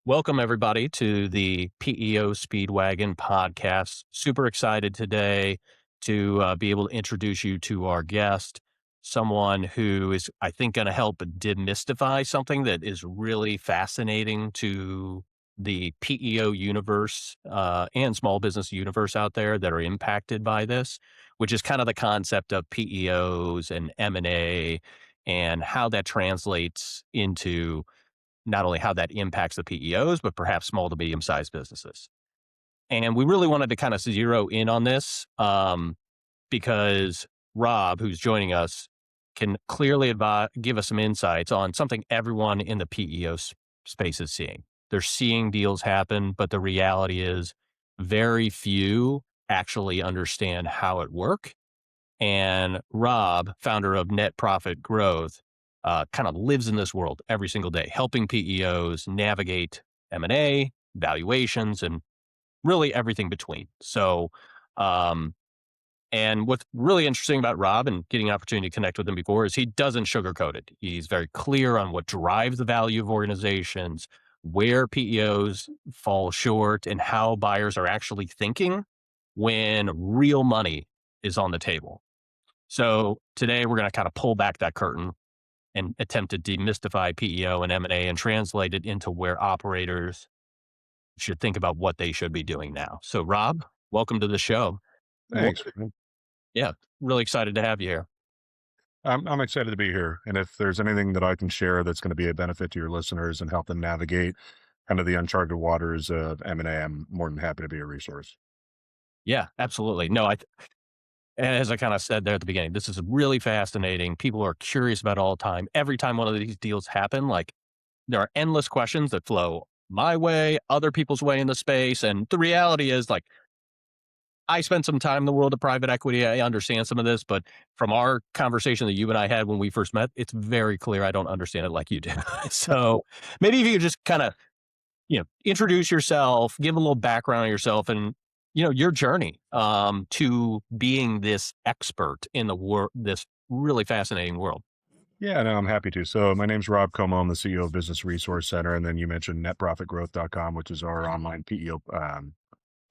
Welcome, everybody, to the PEO Speedwagon podcast. Super excited today to be able to introduce you to our guest, someone who is, I think, going to help demystify something that is really fascinating to the PEO universe and small business universe out there that are impacted by this, which is kind of the concept of PEOs and M&A and how that translates into not only how that impacts the PEOs, but perhaps small to medium sized businesses. And we really wanted to kind of zero in on this because Rob, who's joining us, can clearly give us some insights on something everyone in the PEO space is seeing. They're seeing deals happen, but the reality is very few actually understand how it works. And Rob, founder of Net Profit Growth, kind of lives in this world every single day, helping PEOs navigate M&A, valuations, and really everything between. So, um, and what's really interesting about Rob and getting an opportunity to connect with him before is he doesn't sugarcoat it. He's very clear on what drives the value of organizations, where PEOs fall short, and how buyers are actually thinking when real money is on the table. So today we're going to kind of pull back that curtain and attempt to demystify PEO and M&A and translate it into where operators should think about what they should be doing now. So Rob, welcome to the show. What, Thanks, man. yeah, really excited to have you here. I'm excited to be here. And if there's anything that I can share that's going to be a benefit to your listeners and help them navigate kind of the uncharted waters of M&A, I'm more than happy to be a resource. Yeah, absolutely. No, as I kind of said there at the beginning, this is really fascinating. People are curious about it all the time. Every time one of these deals happen, like there are endless questions that flow my way, other people's way in the space. And the reality is like, I spent some time in the world of private equity. I understand some of this, but from our conversation that you and I had when we first met, it's very clear I don't understand it like you do. So maybe if you could just kind of, introduce yourself, give a little background on yourself and, your journey to being this expert in the world, this really fascinating world. Yeah, no, I'm happy to. So my name's Rob Comeau. I'm the CEO of Business Resource Center. And then you mentioned netprofitgrowth.com, which is our online PEO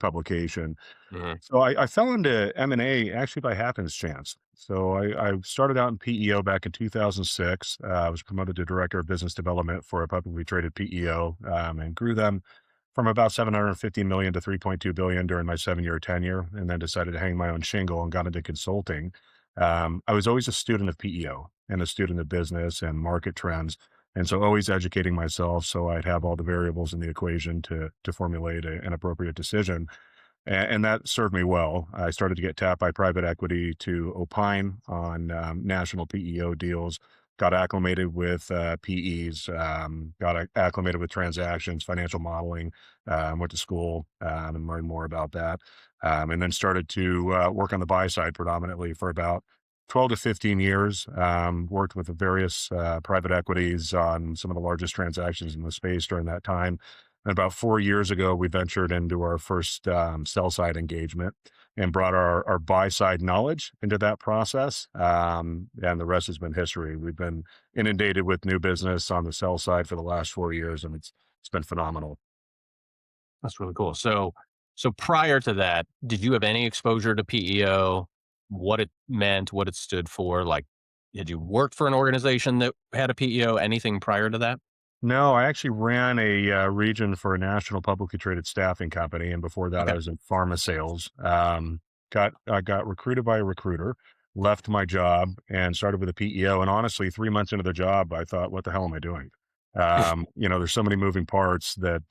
publication. Mhm. So I fell into M&A actually by happenstance. So I started out in PEO back in 2006. I was promoted to director of business development for a publicly traded PEO and grew them from about 750 million to 3.2 billion during my 7-year tenure, and then decided to hang my own shingle and got into consulting. I was always a student of PEO and a student of business and market trends. And so always educating myself so I'd have all the variables in the equation to formulate an appropriate decision. And that served me well. I started to get tapped by private equity to opine on national PEO deals, got acclimated with PEs, acclimated with transactions, financial modeling, went to school and learned more about that. And then started to work on the buy side predominantly for about 12 to 15 years. Worked with the various private equities on some of the largest transactions in the space during that time. And about 4 years ago, we ventured into our first sell side engagement and brought our buy side knowledge into that process. And the rest has been history. We've been inundated with new business on the sell side for the last 4 years, and it's been phenomenal. That's really cool. So prior to that, did you have any exposure to PEO, what it meant, what it stood for? Like, did you work for an organization that had a PEO, anything prior to that? No, I actually ran a region for a national publicly traded staffing company, and before that, I Okay. was in pharma sales. I got recruited by a recruiter, left my job, and started with a PEO. And honestly, 3 months into the job, I thought, "What the hell am I doing?" There's so many moving parts that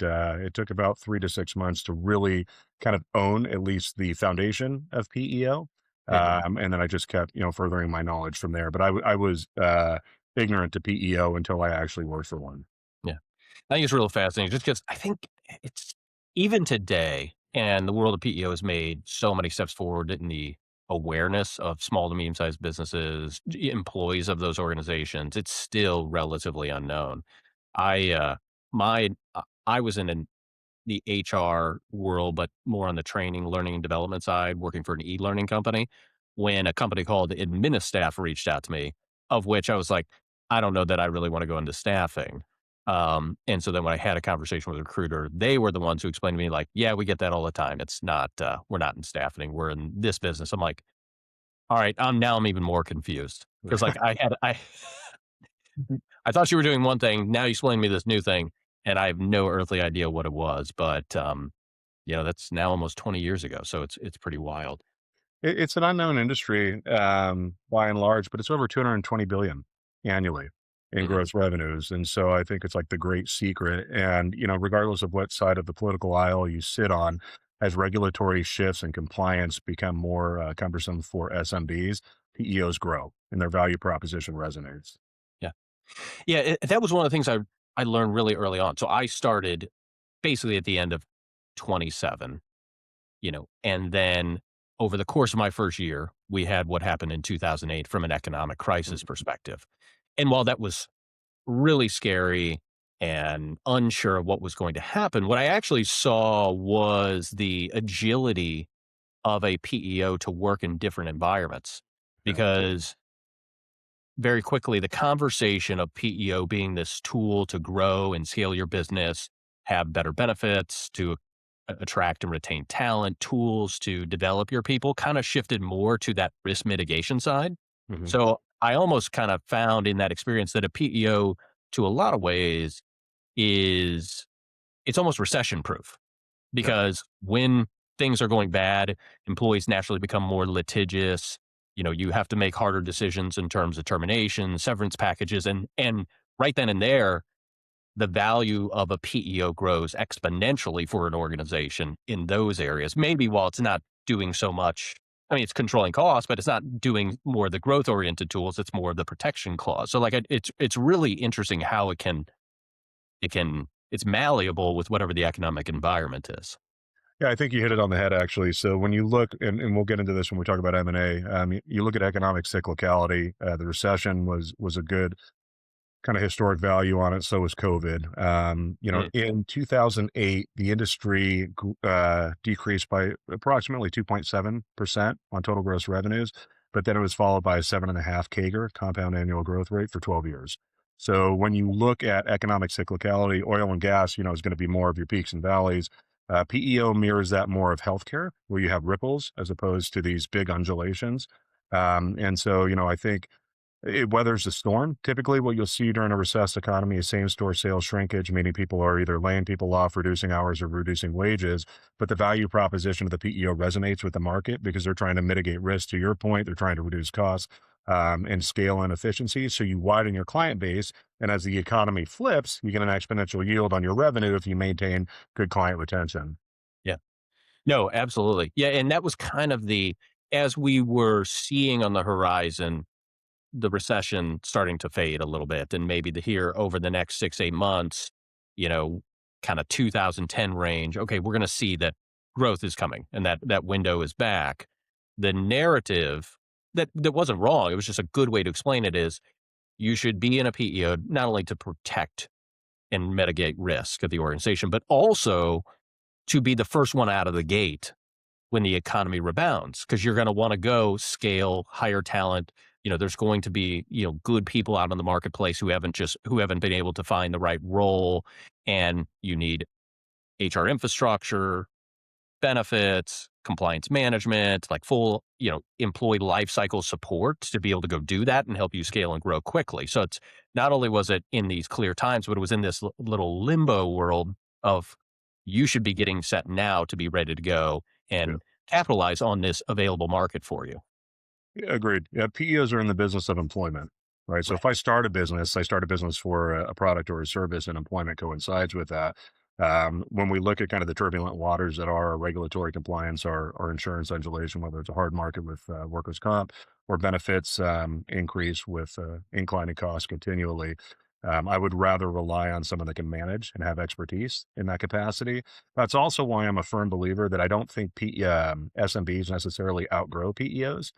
it took about 3 to 6 months to really kind of own at least the foundation of PEO. Mhm. And then I just kept, furthering my knowledge from there. But I was ignorant to PEO until I actually worked for one. Yeah. I think it's real fascinating just because I think it's even today, and the world of PEO has made so many steps forward in the awareness of small to medium sized businesses, employees of those organizations. It's still relatively unknown. I, my, I was the HR world, but more on the training, learning, and development side, working for an e-learning company. When a company called Administaff reached out to me, of which I was like, I don't know that I really want to go into staffing. And so then when I had a conversation with a recruiter, they were the ones who explained to me like, "Yeah, we get that all the time. It's not, we're not in staffing. We're in this business." I'm like, "All right, I'm even more confused because like I thought you were doing one thing. Now you explain me this new thing, and I have no earthly idea what it was." But that's now almost 20 years ago, so it's pretty wild. It's an unknown industry, by and large, but it's over 220 billion annually in Mhm. gross revenues. And so I think it's like the great secret. And, regardless of what side of the political aisle you sit on, as regulatory shifts and compliance become more cumbersome for SMBs, PEOs grow and their value proposition resonates. Yeah, yeah. That was one of the things I learned really early on. So I started basically at the end of 27. And then over the course of my first year, we had what happened in 2008 from an economic crisis Mhm. perspective. And while that was really scary and unsure of what was going to happen, what I actually saw was the agility of a PEO to work in different environments Yeah. because very quickly the conversation of PEO being this tool to grow and scale your business, have better benefits, to attract and retain talent, tools to develop your people kind of shifted more to that risk mitigation side. Mhm. So I almost kind of found in that experience that a PEO, to a lot of ways, is it's almost recession proof Yeah. because when things are going bad, employees naturally become more litigious. You have to make harder decisions in terms of termination, severance packages, and right then and there, the value of a PEO grows exponentially for an organization in those areas. Maybe while it's not doing so much, I mean, it's controlling costs, but it's not doing more of the growth oriented tools. It's more of the protection clause. So, like, it's really interesting how it's malleable with whatever the economic environment is. Yeah, I think you hit it on the head actually. So when you look, and we'll get into this when we talk about M&A, you look at economic cyclicality. The recession was a good kind of historic value on it. So was COVID. Mm, In 2008, the industry decreased by approximately 2.7% on total gross revenues, but then it was followed by a 7.5 CAGR, compound annual growth rate, for 12 years. So when you look at economic cyclicality, oil and gas, is going to be more of your peaks and valleys. PEO mirrors that more of healthcare, where you have ripples as opposed to these big undulations. And so, I think it weathers the storm. Typically, what you'll see during a recessed economy is same store sales shrinkage, meaning people are either laying people off, reducing hours, or reducing wages. But the value proposition of the PEO resonates with the market because they're trying to mitigate risk. To your point, they're trying to reduce costs and scale and efficiency. So you widen your client base. And as the economy flips, you get an exponential yield on your revenue if you maintain good client retention. yeah. No, absolutely. Yeah. And that was kind of as we were seeing on the horizon, the recession starting to fade a little bit and maybe the here over the next 6, 8 months, you know, kind of 2010 range. Okay, we're going to see that growth is coming and that window is back. The narrative that wasn't wrong. It was just a good way to explain it is you should be in a PEO not only to protect and mitigate risk of the organization, but also to be the first one out of the gate when the economy rebounds because you're going to want to go scale, hire talent. There's going to be, good people out in the marketplace who haven't been able to find the right role. And you need HR infrastructure, benefits, compliance management, like full, employee life cycle support to be able to go do that and help you scale and grow quickly. So it's not only was it in these clear times, but it was in this little limbo world of you should be getting set now to be ready to go and capitalize on this available market for you. Yeah, agreed. Yeah, PEOs are in the business of employment, right? So Right. if I start a business for a product or a service, and employment coincides with that. When we look at kind of the turbulent waters that are regulatory compliance or insurance undulation, whether it's a hard market with workers' comp or benefits increase with inclining costs continually, I would rather rely on someone that can manage and have expertise in that capacity. That's also why I'm a firm believer that I don't think SMBs necessarily outgrow PEOs.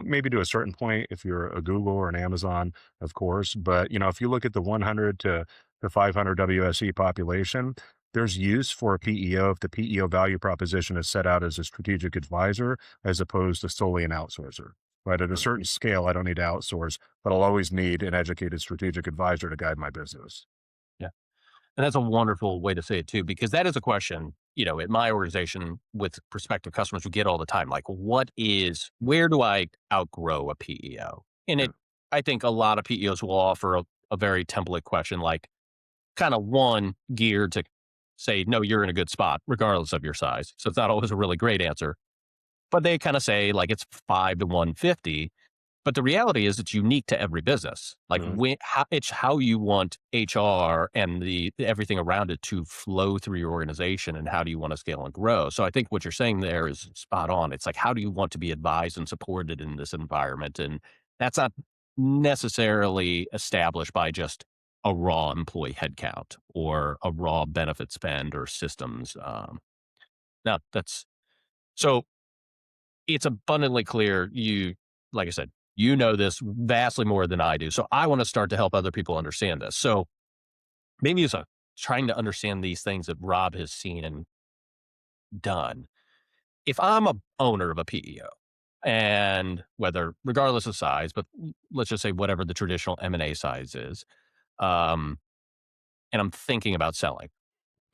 Maybe to a certain point, if you're a Google or an Amazon, of course. But if you look at the 100 to the 500 WSE population, there's use for a PEO if the PEO value proposition is set out as a strategic advisor as opposed to solely an outsourcer. Right at a Mm. certain scale, I don't need to outsource, but I'll always need an educated strategic advisor to guide my business. And that's a wonderful way to say it too, because that is a question, at my organization with prospective customers we get all the time. Like, where do I outgrow a PEO? And Yeah. I think a lot of PEOs will offer a very template question, like kind of one geared to say, no, you're in a good spot, regardless of your size. So it's not always a really great answer, but they kind of say like it's 5 to 150. But the reality is it's unique to every business. Like Mhm. it's how you want HR and everything around it to flow through your organization, and how do you want to scale and grow. So I think what you're saying there is spot on. It's like, how do you want to be advised and supported in this environment? And that's not necessarily established by just a raw employee headcount or a raw benefit spend or systems. Now that's so it's abundantly clear like I said, you know this vastly more than I do. So I want to start to help other people understand this. So maybe it's trying to understand these things that Rob has seen and done. If I'm a owner of a PEO, and whether regardless of size, but let's just say whatever the traditional M&A size is, um, and I'm thinking about selling,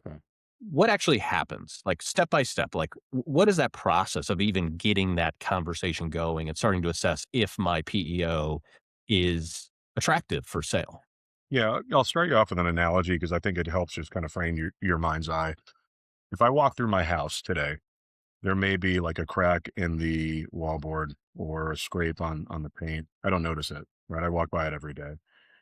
Okay. what actually happens? Like step by step, like what is that process of even getting that conversation going and starting to assess if my PEO is attractive for sale? Yeah, I'll start you off with an analogy because I think it helps just kind of frame your mind's eye. If I walk through my house today, there may be like a crack in the wallboard or a scrape on the paint. I don't notice it, right? I walk by it every day.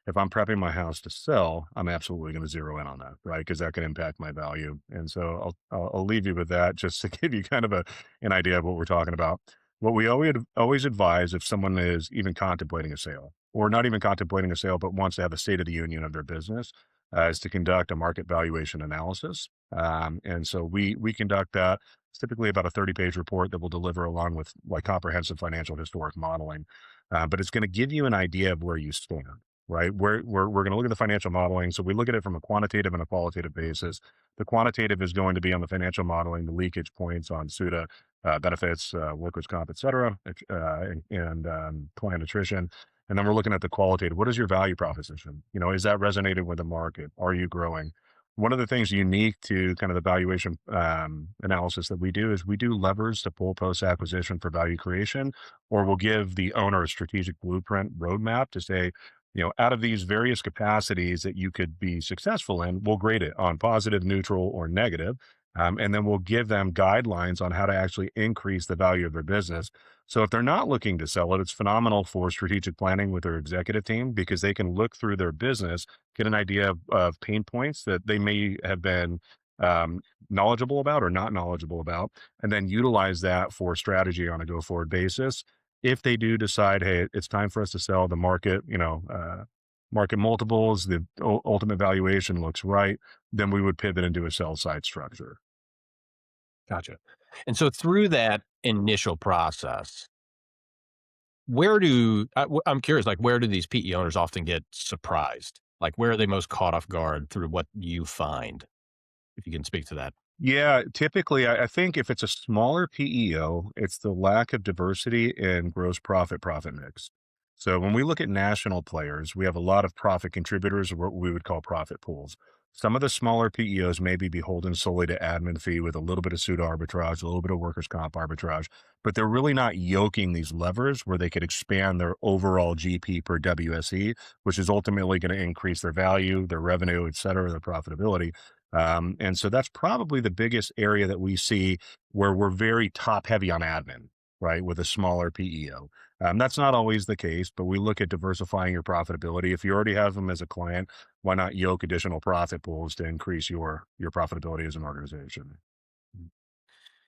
If I'm prepping my house to sell, I'm absolutely going to zero in on that, right? Because that can impact my value. And so I'll leave you with that just to give you kind of an idea of what we're talking about. What we always advise if someone is even contemplating a sale, or not even contemplating a sale, but wants to have a state of the union of their business, is to conduct a market valuation analysis. And so we conduct that. It's typically about a 30-page report that we'll deliver along with like comprehensive financial historic modeling. But it's going to give you an idea of where you stand, right? We're going to look at the financial modeling. So we look at it from a quantitative and a qualitative basis. The quantitative is going to be on the financial modeling, the leakage points on SUTA, benefits, workers' comp, et cetera, and client attrition. And then we're looking at the qualitative. What is your value proposition? Is that resonating with the market? Are you growing? One of the things unique to kind of the valuation analysis that we do is we do levers to pull post acquisition for value creation, or we'll give the owner a strategic blueprint roadmap to say, out of these various capacities that you could be successful in, we'll grade it on positive, neutral, or negative. And then we'll give them guidelines on how to actually increase the value of their business. So if they're not looking to sell it, it's phenomenal for strategic planning with their executive team because they can look through their business, get an idea of pain points that they may have been knowledgeable about or not knowledgeable about, and then utilize that for strategy on a go forward basis. If they do decide, hey, it's time for us to sell the market, market multiples, the ultimate valuation looks right, then we would pivot into a sell side structure. Gotcha. And so through that initial process, I'm curious, like where do these PE owners often get surprised? Like where are they most caught off guard through what you find? If you can speak to that. Yeah, typically, I think if it's a smaller PEO, it's the lack of diversity in gross profit mix. So when we look at national players, we have a lot of profit contributors, or what we would call profit pools. Some of the smaller PEOs may be beholden solely to admin fee with a little bit of pseudo arbitrage, a little bit of workers' comp arbitrage, but they're really not yoking these levers where they could expand their overall GP per WSE, which is ultimately going to increase their value, their revenue, et cetera, their profitability. And so that's probably the biggest area that we see where we're very top heavy on admin, right? With a smaller PEO. That's not always the case, but we look at diversifying your profitability. If you already have them as a client, why not yoke additional profit pools to increase your profitability as an organization?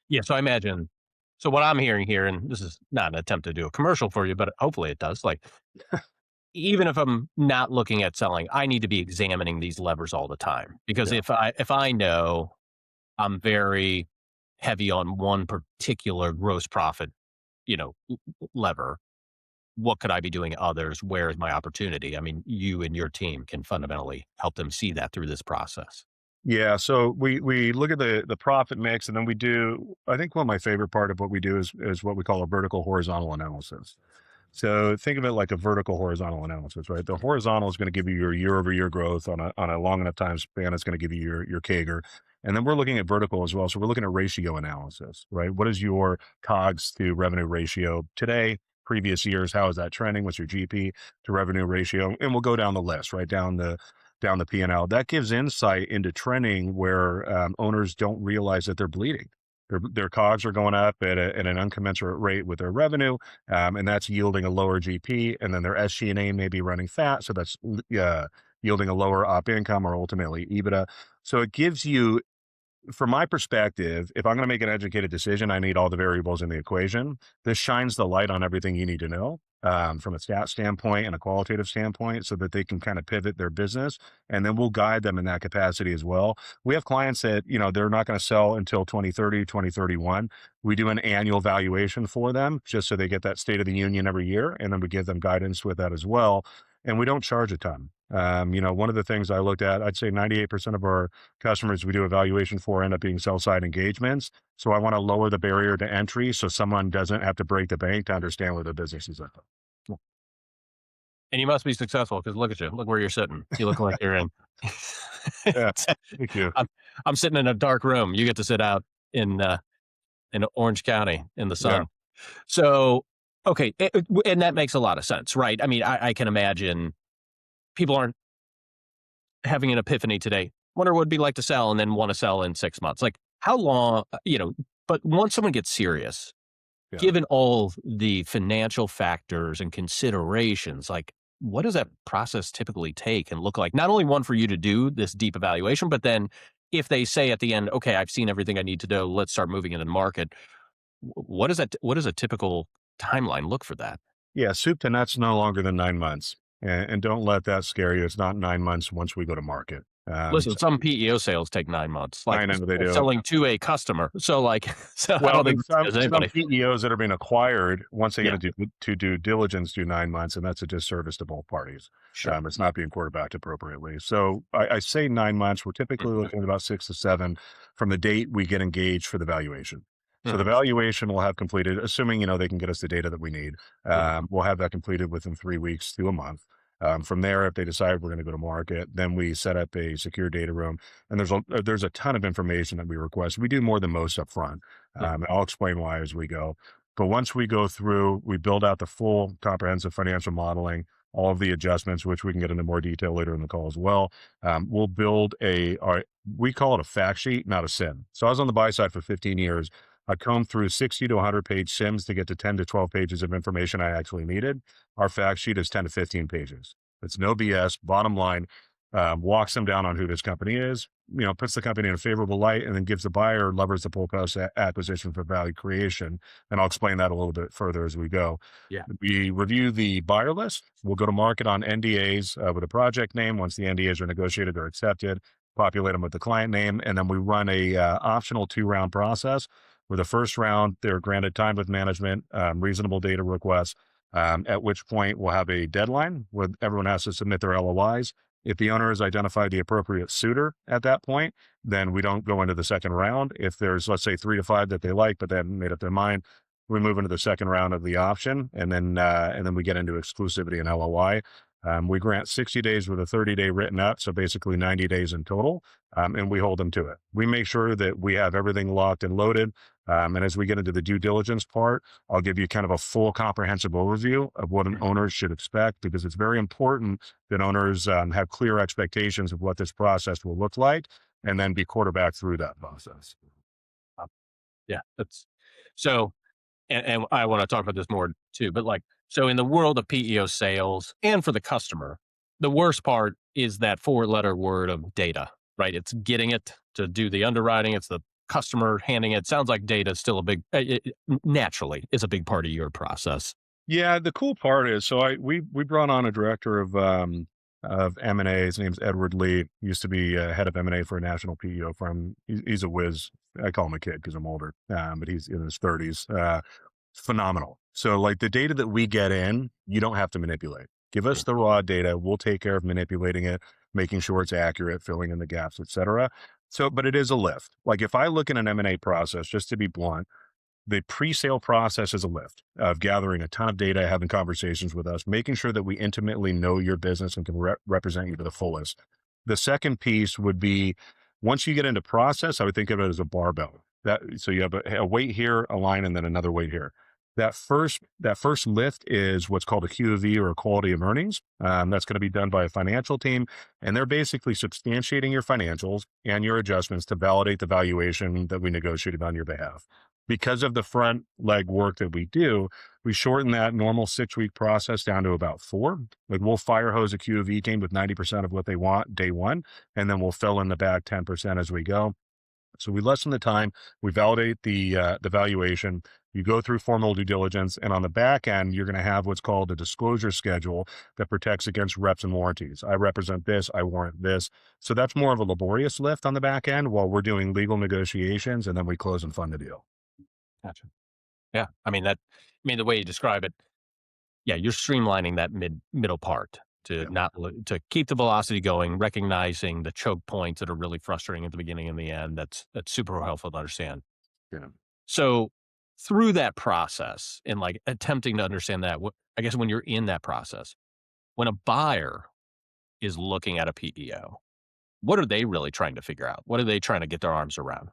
Yeah. So I imagine, so what I'm hearing here, and this is not an attempt to do a commercial for you, but hopefully it does. Like, even if I'm not looking at selling, I need to be examining these levers all the time because Yeah. if I know I'm very heavy on one particular gross profit, lever, what could I be doing others? Where is my opportunity? I mean, you and your team can fundamentally help them see that through this process. Yeah, so we look at the profit mix, and then we do. I think one of my favorite part of what we do is what we call a vertical horizontal analysis. So think of it like a vertical horizontal analysis, right? The horizontal is going to give you your year over year growth on a long enough time span. It's going to give you your CAGR. And then we're looking at vertical as well. So we're looking at ratio analysis, right? What is your COGS to revenue ratio today, previous years? How is that trending? What's your GP to revenue ratio? And we'll go down the list, right? Down the P&L. That gives insight into trending where owners don't realize that they're bleeding. Their COGS are going up at an uncommensurate rate with their revenue, and that's yielding a lower GP. And then their SG&A may be running fat, so that's yielding a lower op income or ultimately EBITDA. So it gives you, from my perspective, if I'm going to make an educated decision, I need all the variables in the equation. This shines the light on everything you need to know from a stat standpoint and a qualitative standpoint so that they can kind of pivot their business. And then we'll guide them in that capacity as well. We have clients that, they're not going to sell until 2030, 2031. We do an annual valuation for them just so they get that state of the union every year. And then we give them guidance with that as well. And we don't charge a ton. One of the things I looked at, I'd say 98% of our customers we do evaluation for end up being sell-side engagements. So I want to lower the barrier to entry so someone doesn't have to break the bank to understand where the business is at. And you must be successful because look at you. Look where you're sitting. You look like you're in. Yeah, thank you. I'm I'm sitting in a dark room. You get to sit out in Orange County in the Yeah. sun. So, okay, and that makes a lot of sense, right? I mean, I can imagine people aren't having an epiphany today. Wonder what it'd be like to sell, and then want to sell in 6 months. Like, how long? But once someone gets serious, Yeah. given all the financial factors and considerations, like what does that process typically take and look like? Not only one for you to do this deep evaluation, but then if they say at the end, okay, I've seen everything I need to know, let's start moving into the market. What is that? What does a typical timeline look for that? Yeah. Soup to nuts no longer than 9 months. And don't let that scare you. It's not 9 months once we go to market. Listen, some PEO sales take 9 months, like I know they do. selling to a customer. So, like, so I Well, don't and think that some scares some anybody. PEOs that are being acquired, once they get Yeah, into due diligence, do 9 months, and that's a disservice to both parties. sure. It's not being quarterbacked appropriately. So I say 9 months. We're typically Mhm, looking at about 6 to 7 from the date we get engaged for the valuation. So the mhm, valuation will have completed, assuming they can get us the data that we need. mhm, We'll have that completed within 3 weeks to a month. From there, if they decide we're going to go to market, then we set up a secure data room, and there's a ton of information that we request. We do more than most up front. mhm, I'll explain why as we go. But once we go through, we build out the full comprehensive financial modeling, all of the adjustments, which we can get into more detail later in the call as well. We'll build we call it a fact sheet, not a sim. So I was on the buy side for 15 years. I combed through 60 to 100 page sims to get to 10 to 12 pages of information I actually needed. Our fact sheet is 10 to 15 pages. It's no BS, bottom line, walks them down on who this company is, puts the company in a favorable light, and then gives the buyer levers to pull post acquisition for value creation. And I'll explain that a little bit further as we go. yeah. We review the buyer list. We'll go to market on NDAs with a project name. Once the NDAs are negotiated or accepted, populate them with the client name, and then we run a optional 2 round process. Where the first round, they're granted time with management, reasonable data requests, at which point we'll have a deadline where everyone has to submit their LOIs. If the owner has identified the appropriate suitor at that point, then we don't go into the second round. If there's, let's say, 3 to 5 that they like, but they haven't made up their mind, we move into the second round of the option, and then we get into exclusivity and LOI. We grant 60 days with a 30-day written up, so basically 90 days in total, and we hold them to it. We make sure that we have everything locked and loaded. And as we get into the due diligence part, I'll give you kind of a full comprehensive overview of what an owner should expect, because it's very important that owners have clear expectations of what this process will look like and then be quarterbacked through that process. Yeah, that's so. And I want to talk about this more too. But like, so in the world of PEO sales and for the customer, the worst part is that four-letter word of data, right? It's getting it to do the underwriting. It's the customer handing it. Sounds like data is still a big, naturally, is a big part of your process. Yeah, the cool part is, so we brought on a director of M&A. His name's Edward Lee. He used to be head of M&A for a national PEO firm. He's a whiz. I call him a kid because I'm older, but he's in his 30s. Phenomenal. So like the data that we get in, you don't have to manipulate. Give us Mm, the raw data. We'll take care of manipulating it, making sure it's accurate, filling in the gaps, et cetera. So, but it is a lift. Like if I look at an M&A process, just to be blunt, The pre-sale process is a lift of gathering a ton of data, having conversations with us, making sure that we intimately know your business and can represent you to the fullest. The second piece would be once you get into process, I would think of it as a barbell. So you have a weight here, a line, and then another weight here. That first lift is what's called a QOV or a quality of earnings. That's going to be done by a financial team, and they're basically substantiating your financials and your adjustments to validate the valuation that we negotiated on your behalf. Because of the front leg work that we do, we shorten that normal 6 week process down to about four. Like we'll fire hose a QOV team with 90% of what they want day one, and then we'll fill in the back 10% as we go. So we lessen the time, we validate the valuation. You go through formal due diligence, and on the back end, you're going to have what's called a disclosure schedule that protects against reps and warranties. I represent this, I warrant this. So that's more of a laborious lift on the back end while we're doing legal negotiations, and then we close and fund the deal. Gotcha. Yeah. The way you describe it, yeah, you're streamlining that middle part to Yeah, to keep the velocity going, recognizing the choke points that are really frustrating at the beginning and the end. That's super helpful to understand. yeah. So through that process and like attempting to understand that, I guess when you're in that process, when a buyer is looking at a PEO, what are they really trying to figure out? What are they trying to get their arms around?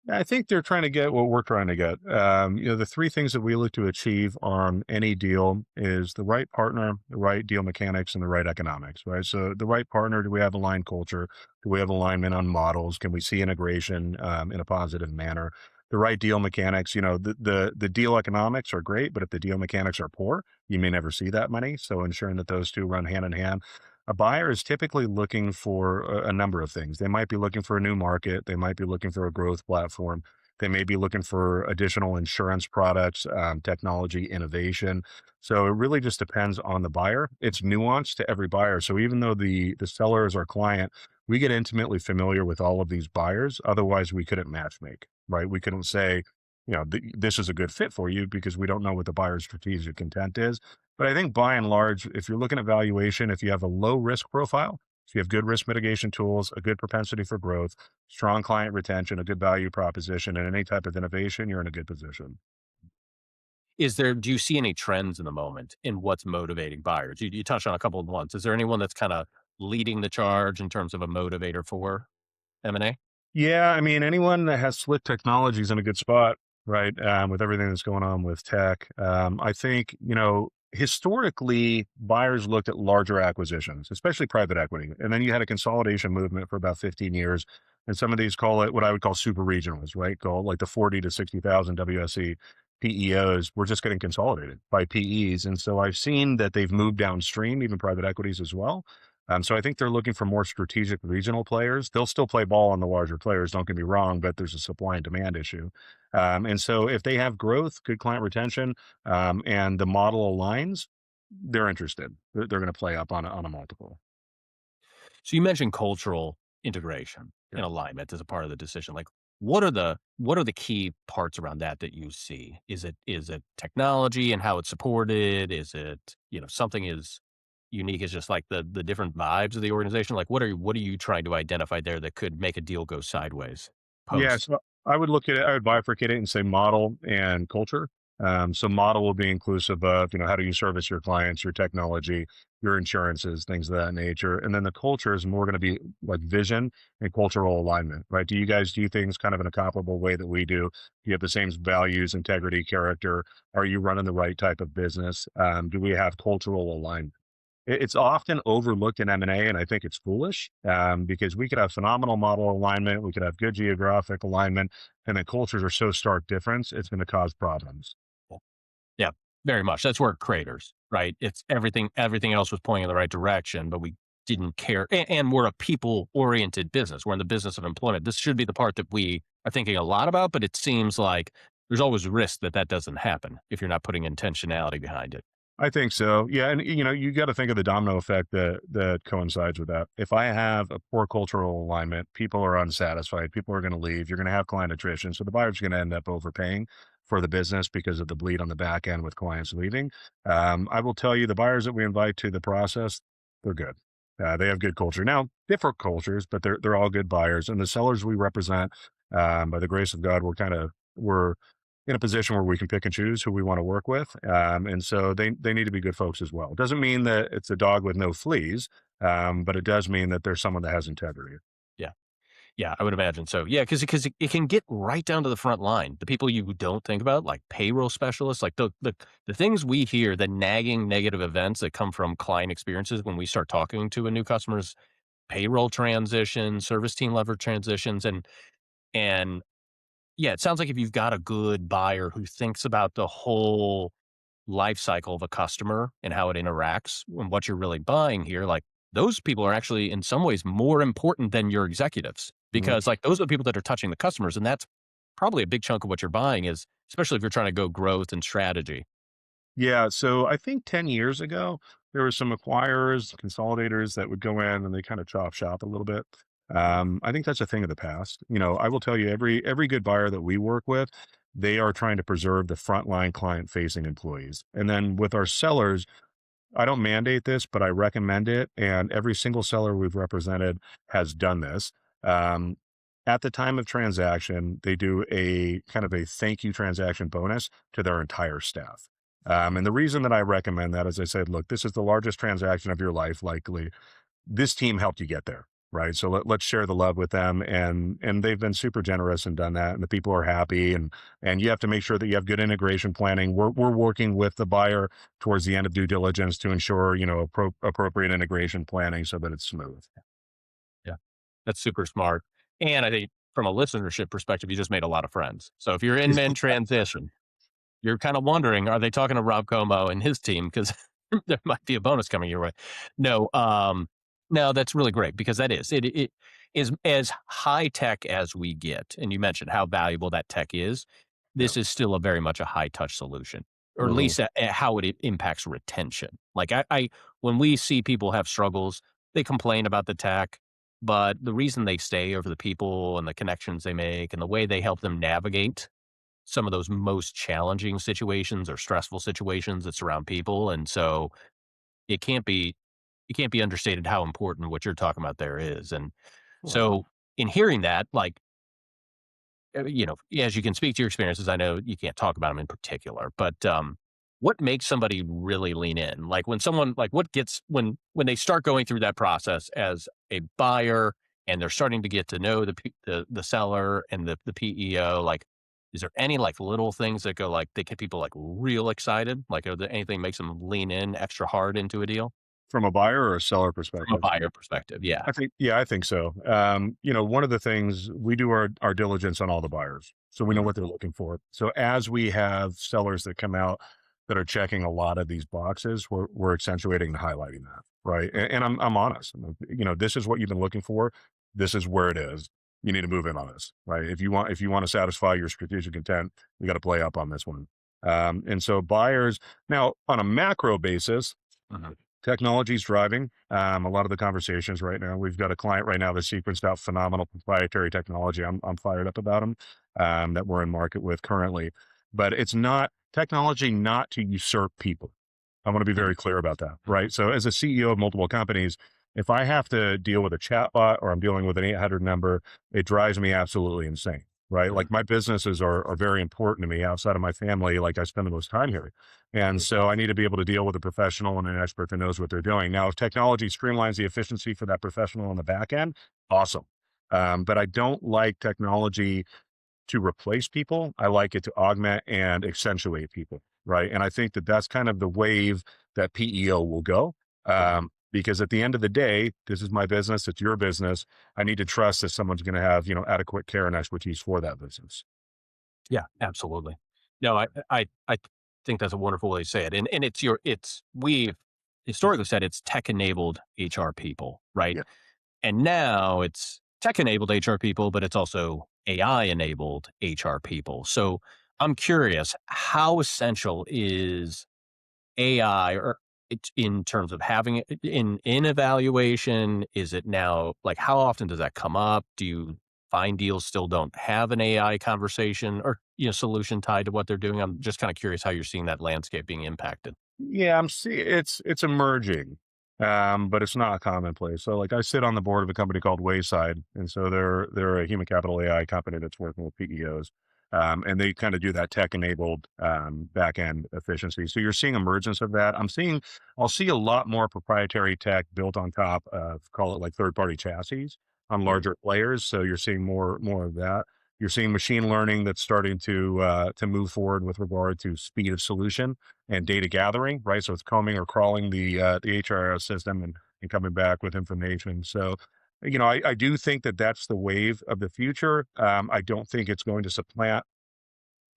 I think they're trying to get what we're trying to get. The three things that we look to achieve on any deal is the right partner, the right deal mechanics, and the right economics, right? So the right partner, do we have aligned culture? Do we have alignment on models? Can we see integration in a positive manner? The right deal mechanics, the deal economics are great, but if the deal mechanics are poor, you may never see that money. So ensuring that those two run hand in hand. A buyer is typically looking for a number of things. They might be looking for a new market. They might be looking for a growth platform. They may be looking for additional insurance products, technology, innovation. So it really just depends on the buyer. It's nuanced to every buyer. So even though the seller is our client, we get intimately familiar with all of these buyers. Otherwise, we couldn't matchmake, right? We couldn't say, this is a good fit for you because we don't know what the buyer's strategic intent is. But I think by and large, if you're looking at valuation, if you have a low risk profile, if you have good risk mitigation tools, a good propensity for growth, strong client retention, a good value proposition, and any type of innovation, you're in a good position. Do you see any trends in the moment in what's motivating buyers? You touched on a couple of ones. Is there anyone that's kind of leading the charge in terms of a motivator for M&A? Yeah, I mean, anyone that has slick technology is in a good spot, right? With everything that's going on with tech. I think, historically, buyers looked at larger acquisitions, especially private equity. And then you had a consolidation movement for about 15 years. And some of these call it what I would call super regionals, right? Call it like the 40 to 60,000 WSE PEOs. We're just getting consolidated by PEs. And so I've seen that they've moved downstream, even private equities as well. So I think they're looking for more strategic regional players. They'll still play ball on the larger players, don't get me wrong, but there's a supply and demand issue. And so if they have growth, good client retention, and the model aligns, they're interested. They're going to play up on a multiple. So you mentioned cultural integration Yeah. and alignment as a part of the decision. Like, what are the key parts around that you see? Is it technology and how it's supported? Is it something as unique as just like the different vibes of the organization? Like, what are you trying to identify there that could make a deal go sideways Yeah, post? so I would look at it, I would bifurcate it and say model and culture. So model will be inclusive of, how do you service your clients, your technology, your insurances, things of that nature. And then the culture is more going to be like vision and cultural alignment, right? Do you guys do things kind of in a comparable way that we do? Do you have the same values, integrity, character? Are you running the right type of business? Do we have cultural alignment? It's often overlooked in M&A, and I think it's foolish because we could have phenomenal model alignment, we could have good geographic alignment, and the cultures are so stark difference, it's going to cause problems. Yeah, very much. That's where creators, right? It's everything else was pointing in the right direction, but we didn't care. And we're a people-oriented business. We're in the business of employment. This should be the part that we are thinking a lot about, but it seems like there's always a risk that that doesn't happen if you're not putting intentionality behind it. I think so. Yeah, and you got to think of the domino effect that coincides with that. If I have a poor cultural alignment, people are unsatisfied, people are going to leave, you're going to have client attrition, so the buyer's going to end up overpaying for the business because of the bleed on the back end with clients leaving. I will tell you, the buyers that we invite to the process, they're good. They have good culture. Now, different cultures, but they're all good buyers. And the sellers we represent, by the grace of God, we're in a position where we can pick and choose who we want to work with. And so they need to be good folks as well. It doesn't mean that it's a dog with no fleas, but it does mean that there's someone that has integrity. Yeah. Yeah, I would imagine so. Yeah, because it can get right down to the front line. The people you don't think about, like payroll specialists, like the things we hear, the nagging negative events that come from client experiences when we start talking to a new customer's payroll transition, service team lever transitions, and yeah, it sounds like if you've got a good buyer who thinks about the whole life cycle of a customer and how it interacts and what you're really buying here, like those people are actually in some ways more important than your executives Mhm. because like those are the people that are touching the customers. And that's probably a big chunk of what you're buying is, especially if you're trying to go growth and strategy. Yeah, so I think 10 years ago, there were some acquirers, consolidators that would go in and they kind of chop shop a little bit. I think that's a thing of the past. I will tell you, every good buyer that we work with, they are trying to preserve the frontline client facing employees. And then with our sellers, I don't mandate this, but I recommend it. And every single seller we've represented has done this. Um, at the time of transaction, they do a kind of a thank you transaction bonus to their entire staff. And the reason that I recommend that is I said, look, this is the largest transaction of your life, likely this team helped you get there, right? So let's share the love with them, and they've been super generous and done that, and the people are happy, and you have to make sure that you have good integration planning. We're working with the buyer towards the end of due diligence to ensure appropriate integration planning so that it's smooth. Yeah. That's super smart. And I think from a listenership perspective, you just made a lot of friends. So if you're in transition, you're kind of wondering, are they talking to Rob Como and his team? Because there might be a bonus coming your way. No, no, that's really great because it is as high tech as we get. And you mentioned how valuable that tech is. Yeah. This is still a very much a high touch solution, or at Mhm. least at how it impacts retention. Like I, when we see people have struggles, they complain about the tech, but the reason they stay over the people and the connections they make and the way they help them navigate some of those most challenging situations or stressful situations that surround people, and so it can't be it can't be understated how important what you're talking about there is, and Well, so in hearing that, like, as you can speak to your experiences, I know you can't talk about them in particular, but, what makes somebody really lean in? Like, when someone like, what gets when they start going through that process as a buyer and they're starting to get to know the seller and the PEO, like, is there any, like, little things that go, like, they get people, like, real excited? Like, are there anything makes them lean in extra hard into a deal from a buyer or a seller from a perspective? buyer perspective? Yeah. Yeah, I think so. One of the things we do our diligence on all the buyers, so we know Mhm. what they're looking for. So as we have sellers that come out that are checking a lot of these boxes, we're accentuating and highlighting that, right? And I'm honest. This is what you've been looking for. This is where it is. You need to move in on this, right? If you want to satisfy your strategic intent, you got to play up on this one. And so buyers now on a macro basis, Mhm. technology's driving a lot of the conversations right now. We've got a client right now that sequenced out phenomenal proprietary technology. I'm fired up about them that we're in market with currently, but it's not technology not to usurp people. I want to be Mhm. very clear about that, right? So as a CEO of multiple companies, if I have to deal with a chatbot or I'm dealing with an 800 number, it drives me absolutely insane. Right. Mhm. Like my businesses are very important to me outside of my family. Like I spend the most time here. And so I need to be able to deal with a professional and an expert that knows what they're doing. Now, if technology streamlines the efficiency for that professional on the back end, awesome. But I don't like technology to replace people. I like it to augment and accentuate people. Right. And I think that that's kind of the wave that PEO will go. Mhm. Because at the end of the day, this is my business. It's your business. I need to trust that someone's going to have, adequate care and expertise for that business. Yeah, absolutely. No, I think that's a wonderful way to say it, and it's we've historically said it's tech-enabled HR people, right? Yeah. And now it's tech-enabled HR people, but it's also AI-enabled HR people. So I'm curious, how essential is AI or it's in terms of having it in evaluation? Is it now like how often does that come up? Do you find deals still don't have an AI conversation or solution tied to what they're doing? I'm just kind of curious how you're seeing that landscape being impacted. Yeah, it's emerging, but it's not commonplace. So, like, I sit on the board of a company called Wayside, and so they're a human capital AI company that's working with PEOs. And they kind of do that tech-enabled back-end efficiency. So you're seeing emergence of that. I'll see a lot more proprietary tech built on top of, call it like third-party chassis on Mhm. larger players. So you're seeing more of that. You're seeing machine learning that's starting to move forward with regard to speed of solution and data gathering, right? So it's combing or crawling the HRIS system and coming back with information. So, I do think that that's the wave of the future. I don't think it's going to supplant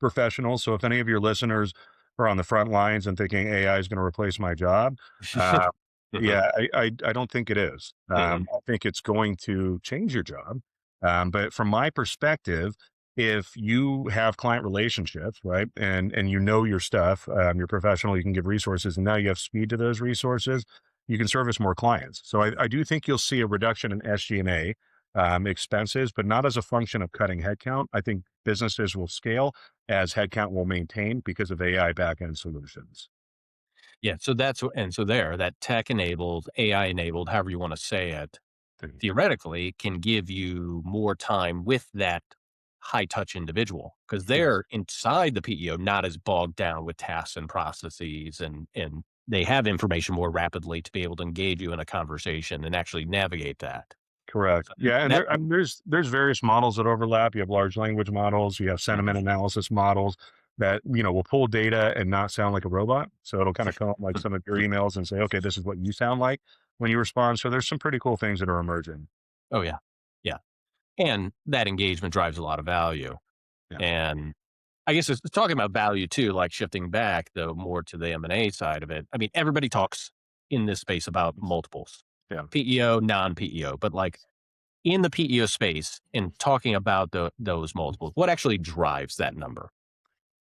professionals. So if any of your listeners are on the front lines and thinking AI is going to replace my job, uh, Mhm. yeah, I don't think it is. Mhm. I think it's going to change your job. But from my perspective, if you have client relationships, right, and you know your stuff, you're professional, you can give resources, and now you have speed to those resources, you can service more clients. So I do think you'll see a reduction in SG&A expenses, but not as a function of cutting headcount. I think businesses will scale as headcount will maintain because of AI backend solutions. Yeah, so that's and so there, that tech enabled, AI enabled, however you wanna say it, Things. theoretically can give you more time with that high touch individual because Yes. they're inside the PEO not as bogged down with tasks and processes and they have information more rapidly to be able to engage you in a conversation and actually navigate that. Correct. So Yeah, and that there, I mean, there's various models that overlap. You have large language models, you have Mhm. sentiment analysis models that will pull data and not sound like a robot. So it'll kind of come up like some of your emails and say, okay, this is what you sound like when you respond. So there's some pretty cool things that are emerging. Oh, yeah. Yeah, and that engagement drives a lot of value, Yeah. and I guess it's talking about value too, like shifting back though more to the M&A side of it. I mean, everybody talks in this space about multiples, Yeah. PEO, non-PEO, but like in the PEO space and talking about those multiples, what actually drives that number?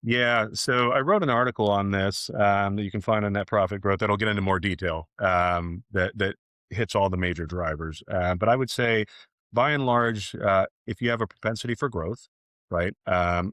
Yeah, so I wrote an article on this that you can find on Net Profit Growth that'll get into more detail that hits all the major drivers. But I would say, by and large, if you have a propensity for growth, right?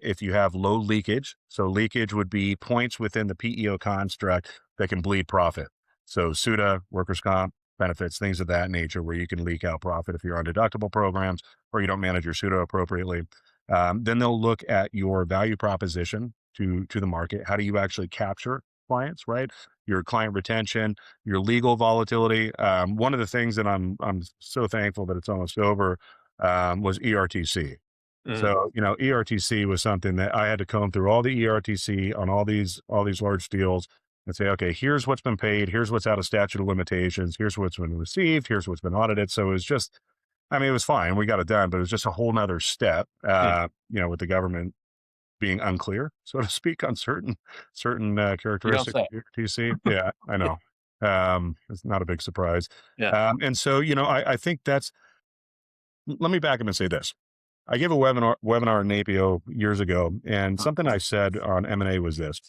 If you have low leakage, so leakage would be points within the PEO construct that can bleed profit. So SUTA, workers' comp, benefits, things of that nature, where you can leak out profit if you're on deductible programs or you don't manage your SUTA appropriately. Then they'll look at your value proposition to the market. How do you actually capture clients, right? Your client retention, your legal volatility. One of the things that I'm so thankful that it's almost over was ERTC. Mm, So ERTC was something that I had to comb through all the ERTC on all these large deals and say, okay, here's what's been paid, here's what's out of statute of limitations, here's what's been received, here's what's been audited. So it was just, I mean, it was fine. We got it done, but it was just a whole nother step, mm. with the government being unclear, so to speak, on certain You don't characteristics say. of TC. Yeah, I know. It's not a big surprise. Yeah. And so, I think that's. Let me back up and say this. I gave a webinar in APO years ago, and something I said on M&A was this: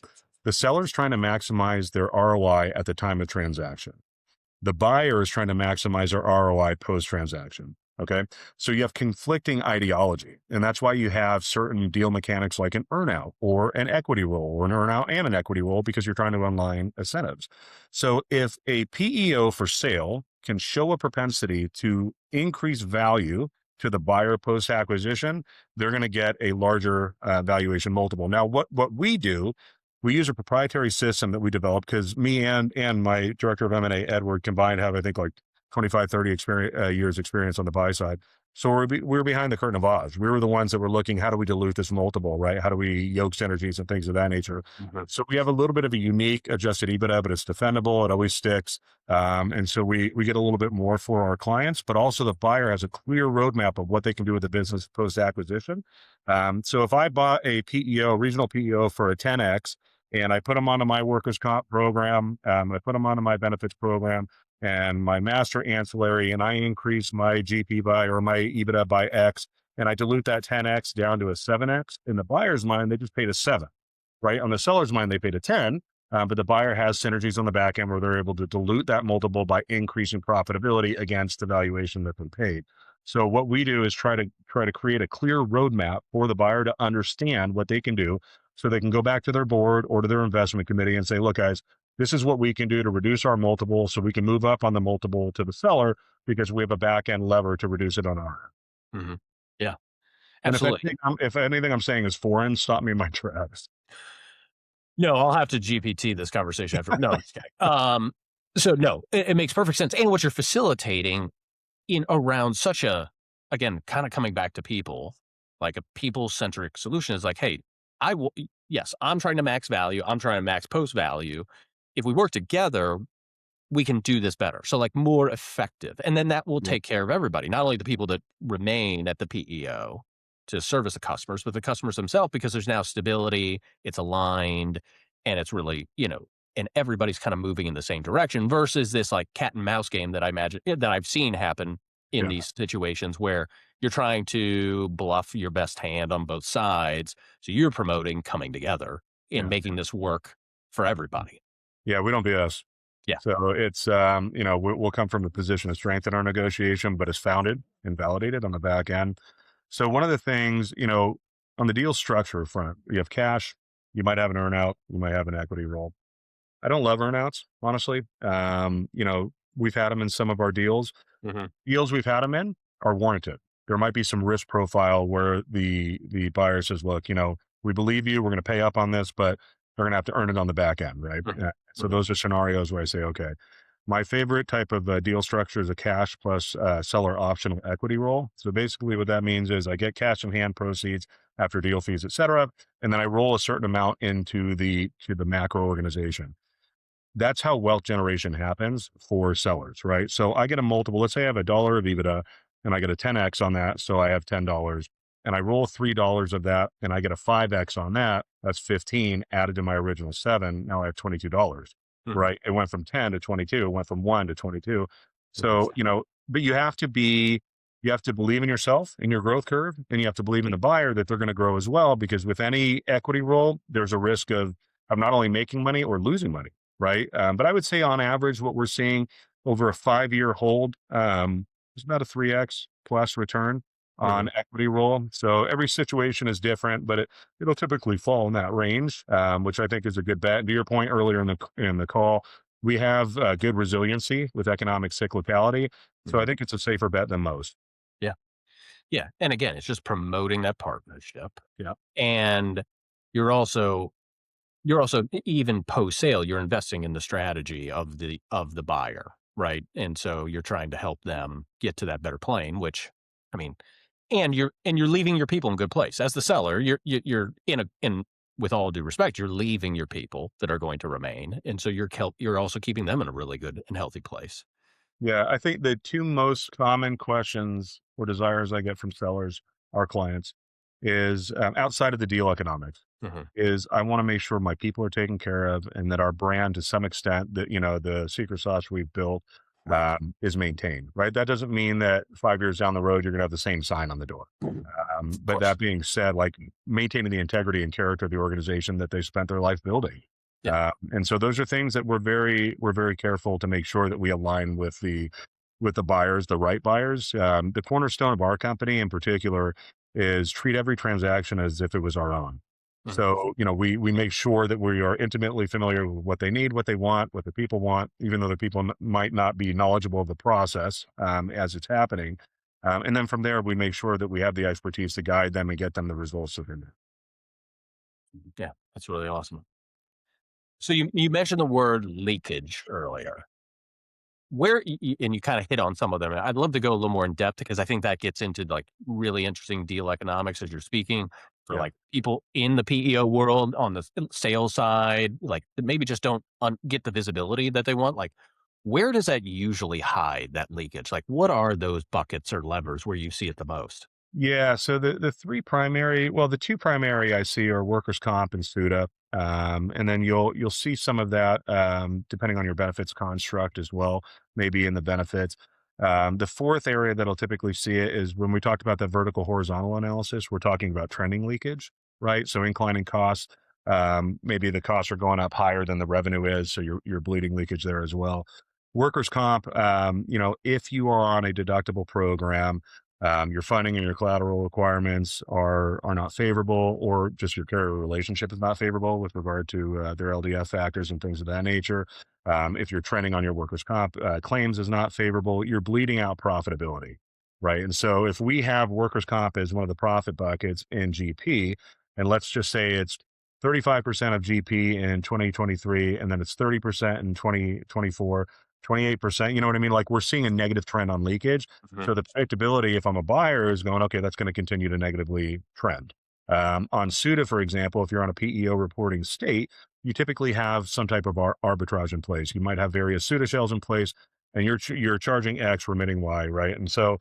the seller's trying to maximize their ROI at the time of transaction. The buyer is trying to maximize their ROI post transaction. Okay. So you have conflicting ideology. And that's why you have certain deal mechanics like an earnout or an equity roll or an earnout and an equity roll because you're trying to align incentives. So if a PEO for sale can show a propensity to increase value to the buyer post acquisition, they're going to get a larger valuation multiple. Now, what we do, we use a proprietary system that we developed because me and my director of M&A, Edward, combined have, I think, like 25, 30 years experience on the buy side. So we're behind the curtain of Oz. We were the ones that were looking, how do we dilute this multiple, right? How do we yoke synergies and things of that nature? Mhm. So we have a little bit of a unique adjusted EBITDA, but it's defendable. It always sticks. And so we get a little bit more for our clients, but also the buyer has a clear roadmap of what they can do with the business post acquisition. So if I bought a PEO, regional PEO for a 10X, and I put them onto my workers' comp program. I put them onto my benefits program and my master ancillary, and I increase my GP by or my EBITDA by X, and I dilute that 10X down to a 7X. In the buyer's mind, they just paid a 7, right? On the seller's mind, they paid a 10, but the buyer has synergies on the back end where they're able to dilute that multiple by increasing profitability against the valuation that they paid. So what we do is try to create a clear roadmap for the buyer to understand what they can do so they can go back to their board or to their investment committee and say, look, guys, this is what we can do to reduce our multiple so we can move up on the multiple to the seller because we have a back end lever to reduce it on our end. Mhm. Yeah. And absolutely. if anything I'm saying is foreign, stop me in my tracks. No, I'll have to GPT this conversation after. No, I'm just kidding. So no, it makes perfect sense. And what you're facilitating in around such a, again, kind of coming back to people, like a people centric solution is like, hey, I will, yes, I'm trying to max value. I'm trying to max post value. If we work together, we can do this better. So like more effective. And then that will Yeah, take care of everybody, not only the people that remain at the PEO to service the customers, but the customers themselves, because there's now stability, it's aligned, and it's really, and everybody's kind of moving in the same direction versus this like cat and mouse game that I imagine that I've seen happen in yeah, these situations where you're trying to bluff your best hand on both sides. So you're promoting coming together and yeah. making this work for everybody. Yeah, we don't BS. Yeah. So it's, we'll come from a position of strength in our negotiation, but it's founded and validated on the back end. So one of the things, on the deal structure front, you have cash, you might have an earnout, you might have an equity roll. I don't love earnouts, honestly. We've had them in some of our deals. Hmm. Deals we've had them in are warranted. There might be some risk profile where the buyer says, "Look, we believe you. We're going to pay up on this, but they're going to have to earn it on the back end, right?" Hmm. So Hmm. those are scenarios where I say, "Okay." My favorite type of deal structure is a cash plus seller option equity roll. So basically, what that means is I get cash in hand proceeds after deal fees, et cetera, and then I roll a certain amount into the macro organization. That's how wealth generation happens for sellers, right? So I get a multiple. Let's say I have $1 of EBITDA and I get a 10x on that. So I have $10 and I roll $3 of that and I get a 5x on that. That's 15 added to my original seven. Now I have $22, Hmm. right? It went from 10 to 22. It went from 1 to 22. So, Interesting. but you have to believe in yourself in your growth curve and you have to believe in the buyer that they're going to grow as well. Because with any equity roll, there's a risk of not only making money or losing money, right? But I would say on average, what we're seeing over a 5-year hold is about a 3x plus return Mhm. on equity roll. So every situation is different, but it'll typically fall in that range, which I think is a good bet. And to your point earlier in the call, we have good resiliency with economic cyclicality, so I Mhm. think it's a safer bet than most. Yeah. Yeah, and again, it's just promoting that partnership, Yeah. and you're also even post-sale, you're investing in the strategy of the buyer, right? And so you're trying to help them get to that better plane, which, I mean, and you're leaving your people in good place. As the seller, you're in with all due respect, you're leaving your people that are going to remain, and so you're also keeping them in a really good and healthy place. Yeah, I think the two most common questions or desires I get from sellers, our clients, is outside of the deal economics. Mhm. Is I want to make sure my people are taken care of, and that our brand, to some extent, that the secret sauce we've built Right. is maintained. Right. That doesn't mean that 5 years down the road you're going to have the same sign on the door. Of But course. that being said, like maintaining the integrity and character of the organization that they spent their life building. Yeah. And so those are things that we're very careful to make sure that we align with the buyers, the right buyers. The cornerstone of our company in particular is treat every transaction as if it was our own. Mhm. So, we make sure that we are intimately familiar with what they need, what they want, what the people want, even though the people might not be knowledgeable of the process as it's happening. And then from there, we make sure that we have the expertise to guide them and get them the results of it. Yeah, that's really awesome. So you mentioned the word leakage earlier. And you kind of hit on some of them. I'd love to go a little more in depth because I think that gets into like really interesting deal economics as you're speaking for Yeah. like people in the PEO world on the sales side, like that maybe just don't get the visibility that they want. Like, where does that usually hide that leakage? Like, what are those buckets or levers where you see it the most? Yeah, so the two primary I see are workers' comp and SUTA, and then you'll see some of that depending on your benefits construct as well, maybe in the benefits. The fourth area that I'll typically see it is when we talked about the vertical horizontal analysis. We're talking about trending leakage, right? So inclining costs, maybe the costs are going up higher than the revenue is, so you're bleeding leakage there as well. Workers' comp, if you are on a deductible program, your funding and your collateral requirements are not favorable, or just your carrier relationship is not favorable with regard to their LDF factors and things of that nature. If you're trending on your workers' comp claims is not favorable, you're bleeding out profitability. right? And so if we have workers' comp as one of the profit buckets in GP, and let's just say it's 35% of GP in 2023, and then it's 30% in 2024, 28%, you know what I mean? Like we're seeing a negative trend on leakage. Mhm. So the predictability, if I'm a buyer, is going, okay, that's going to continue to negatively trend. On SUTA, for example, if you're on a PEO reporting state, you typically have some type of arbitrage in place. You might have various SUTA shells in place, and you're charging X, remitting Y, right? And so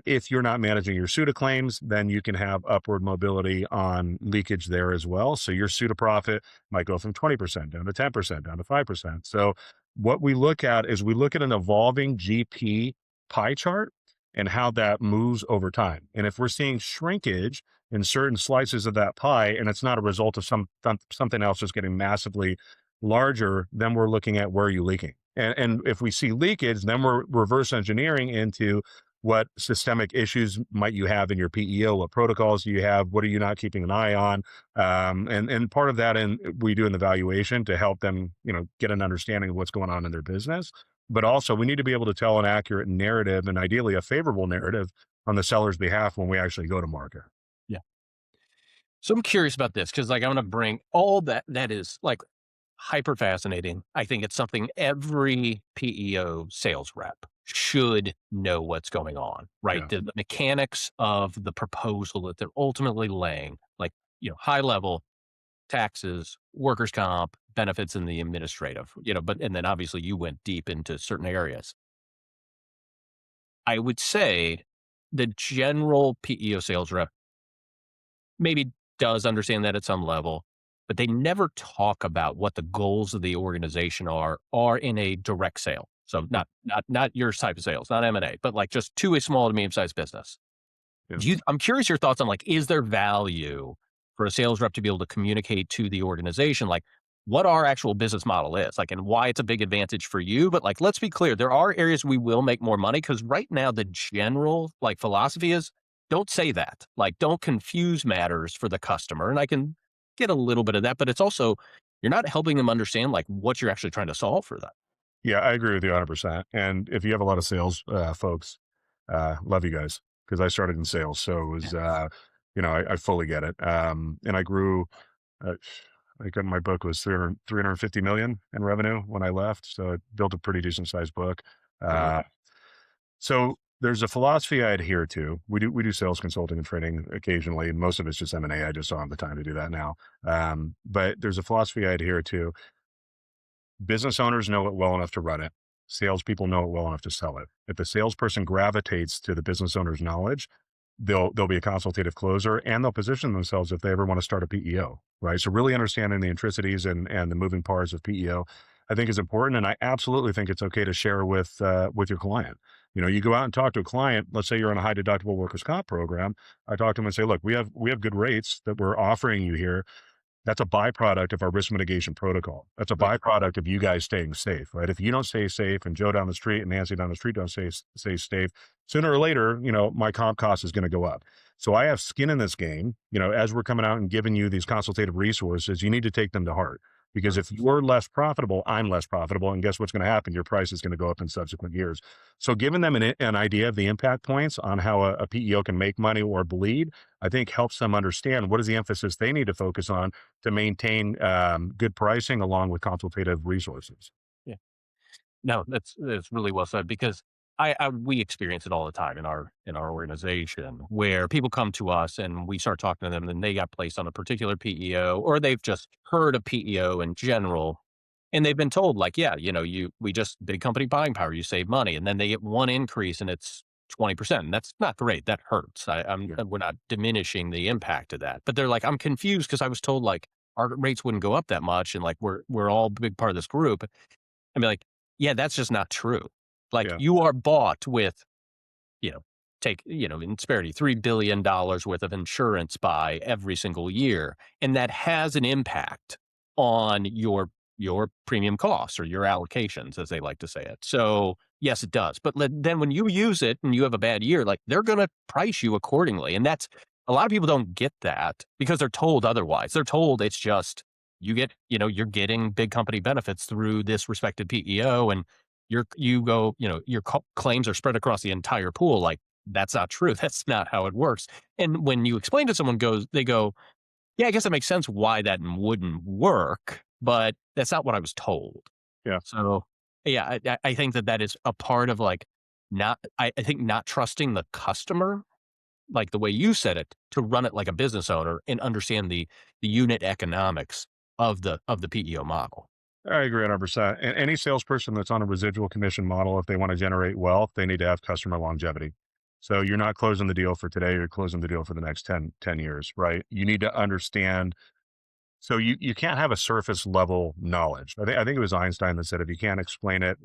if you're not managing your SUTA claims, then you can have upward mobility on leakage there as well. So your SUTA profit might go from 20% down to 10%, down to 5%. So what we look at is we look at an evolving GP pie chart and how that moves over time. And if we're seeing shrinkage in certain slices of that pie, and it's not a result of something else just getting massively larger, then we're looking at where are you leaking. And if we see leakage, then we're reverse engineering into what systemic issues might you have in your PEO, what protocols do you have, what are you not keeping an eye on, and part of that we do in the valuation to help them get an understanding of what's going on in their business. But also we need to be able to tell an accurate narrative, and ideally a favorable narrative, on the seller's behalf when we actually go to market. Yeah. So I'm curious about this because, like, I want to bring all that is like hyper fascinating. I think it's something every PEO sales rep should know what's going on, right? Yeah. The mechanics of the proposal that they're ultimately laying, like, high level taxes, workers' comp, benefits, and the administrative, but and then obviously you went deep into certain areas. I would say the general PEO sales rep maybe does understand that at some level, but they never talk about what the goals of the organization are in a direct sale. So not your type of sales, not M&A, but like just to a small to medium-sized business. Yeah. I'm curious your thoughts on, like, is there value for a sales rep to be able to communicate to the organization, like, what our actual business model is, like, and why it's a big advantage for you? But, like, let's be clear, there are areas we will make more money because right now the general, like, philosophy is don't say that. Like, don't confuse matters for the customer. And I can get a little bit of that, but it's also you're not helping them understand, like, what you're actually trying to solve for them. Yeah, I agree with you 100%. And if you have a lot of sales folks, love you guys because I started in sales. So it was, I fully get it. And I grew, uh, like my book was 350 million in revenue when I left. So I built a pretty decent sized book. Mhm. Uh, so there's a philosophy I adhere to. We do sales consulting and training occasionally. Most of it's just M&A. I just don't have the time to do that now. But there's a philosophy I adhere to. Business owners know it well enough to run it. Salespeople know it well enough to sell it. If the salesperson gravitates to the business owner's knowledge, they'll be a consultative closer, and they'll position themselves if they ever want to start a PEO, right? So really understanding the intricacies and the moving parts of PEO, I think is important, and I absolutely think it's okay to share with your client. You go out and talk to a client. Let's say you're on a high deductible workers' comp program. I talk to them and say, look, we have good rates that we're offering you here. That's a byproduct of our risk mitigation protocol. That's a Right. byproduct of you guys staying safe, right? If you don't stay safe and Joe down the street and Nancy down the street don't stay safe, sooner or later, my comp cost is going to go up. So I have skin in this game. As we're coming out and giving you these consultative resources, you need to take them to heart. Because Mhm. if you're less profitable, I'm less profitable. And guess what's going to happen? Your price is going to go up in subsequent years. So giving them an idea of the impact points on how a PEO can make money or bleed, I think helps them understand what is the emphasis they need to focus on to maintain good pricing along with consultative resources. Yeah. No, that's really well said because we experience it all the time in our organization where people come to us and we start talking to them and they got placed on a particular PEO or they've just heard of PEO in general and they've been told, like, yeah, we just big company buying power, you save money, and then they get one increase and it's 20%. And that's not great. That hurts. Yeah. We're not diminishing the impact of that, but they're like, I'm confused because I was told like our rates wouldn't go up that much and like we're all a big part of this group. I'd be like, yeah, that's just not true. Like, Yeah. you are bought with, you know, in Insperity, $3 billion worth of insurance buy every single year. And that has an impact on your premium costs or your allocations, as they like to say it. So yes, it does. But then when you use it and you have a bad year, like they're going to price you accordingly. And that's a lot of people don't get that because they're told otherwise. They're told it's just you're getting big company benefits through this respected PEO and your claims are spread across the entire pool. Like that's not true. That's not how it works. And when you explain to someone they go, yeah, I guess that makes sense why that wouldn't work, but that's not what I was told. Yeah, So, yeah, I think that that is a part of like I think not trusting the customer, like the way you said it, to run it like a business owner and understand the unit economics of the PEO model. I agree 100%. And any salesperson that's on a residual commission model, if they want to generate wealth, they need to have customer longevity. So you're not closing the deal for today, you're closing the deal for the next ten years, right? You need to understand. So you can't have a surface level knowledge. I think it was Einstein that said, if you can't explain it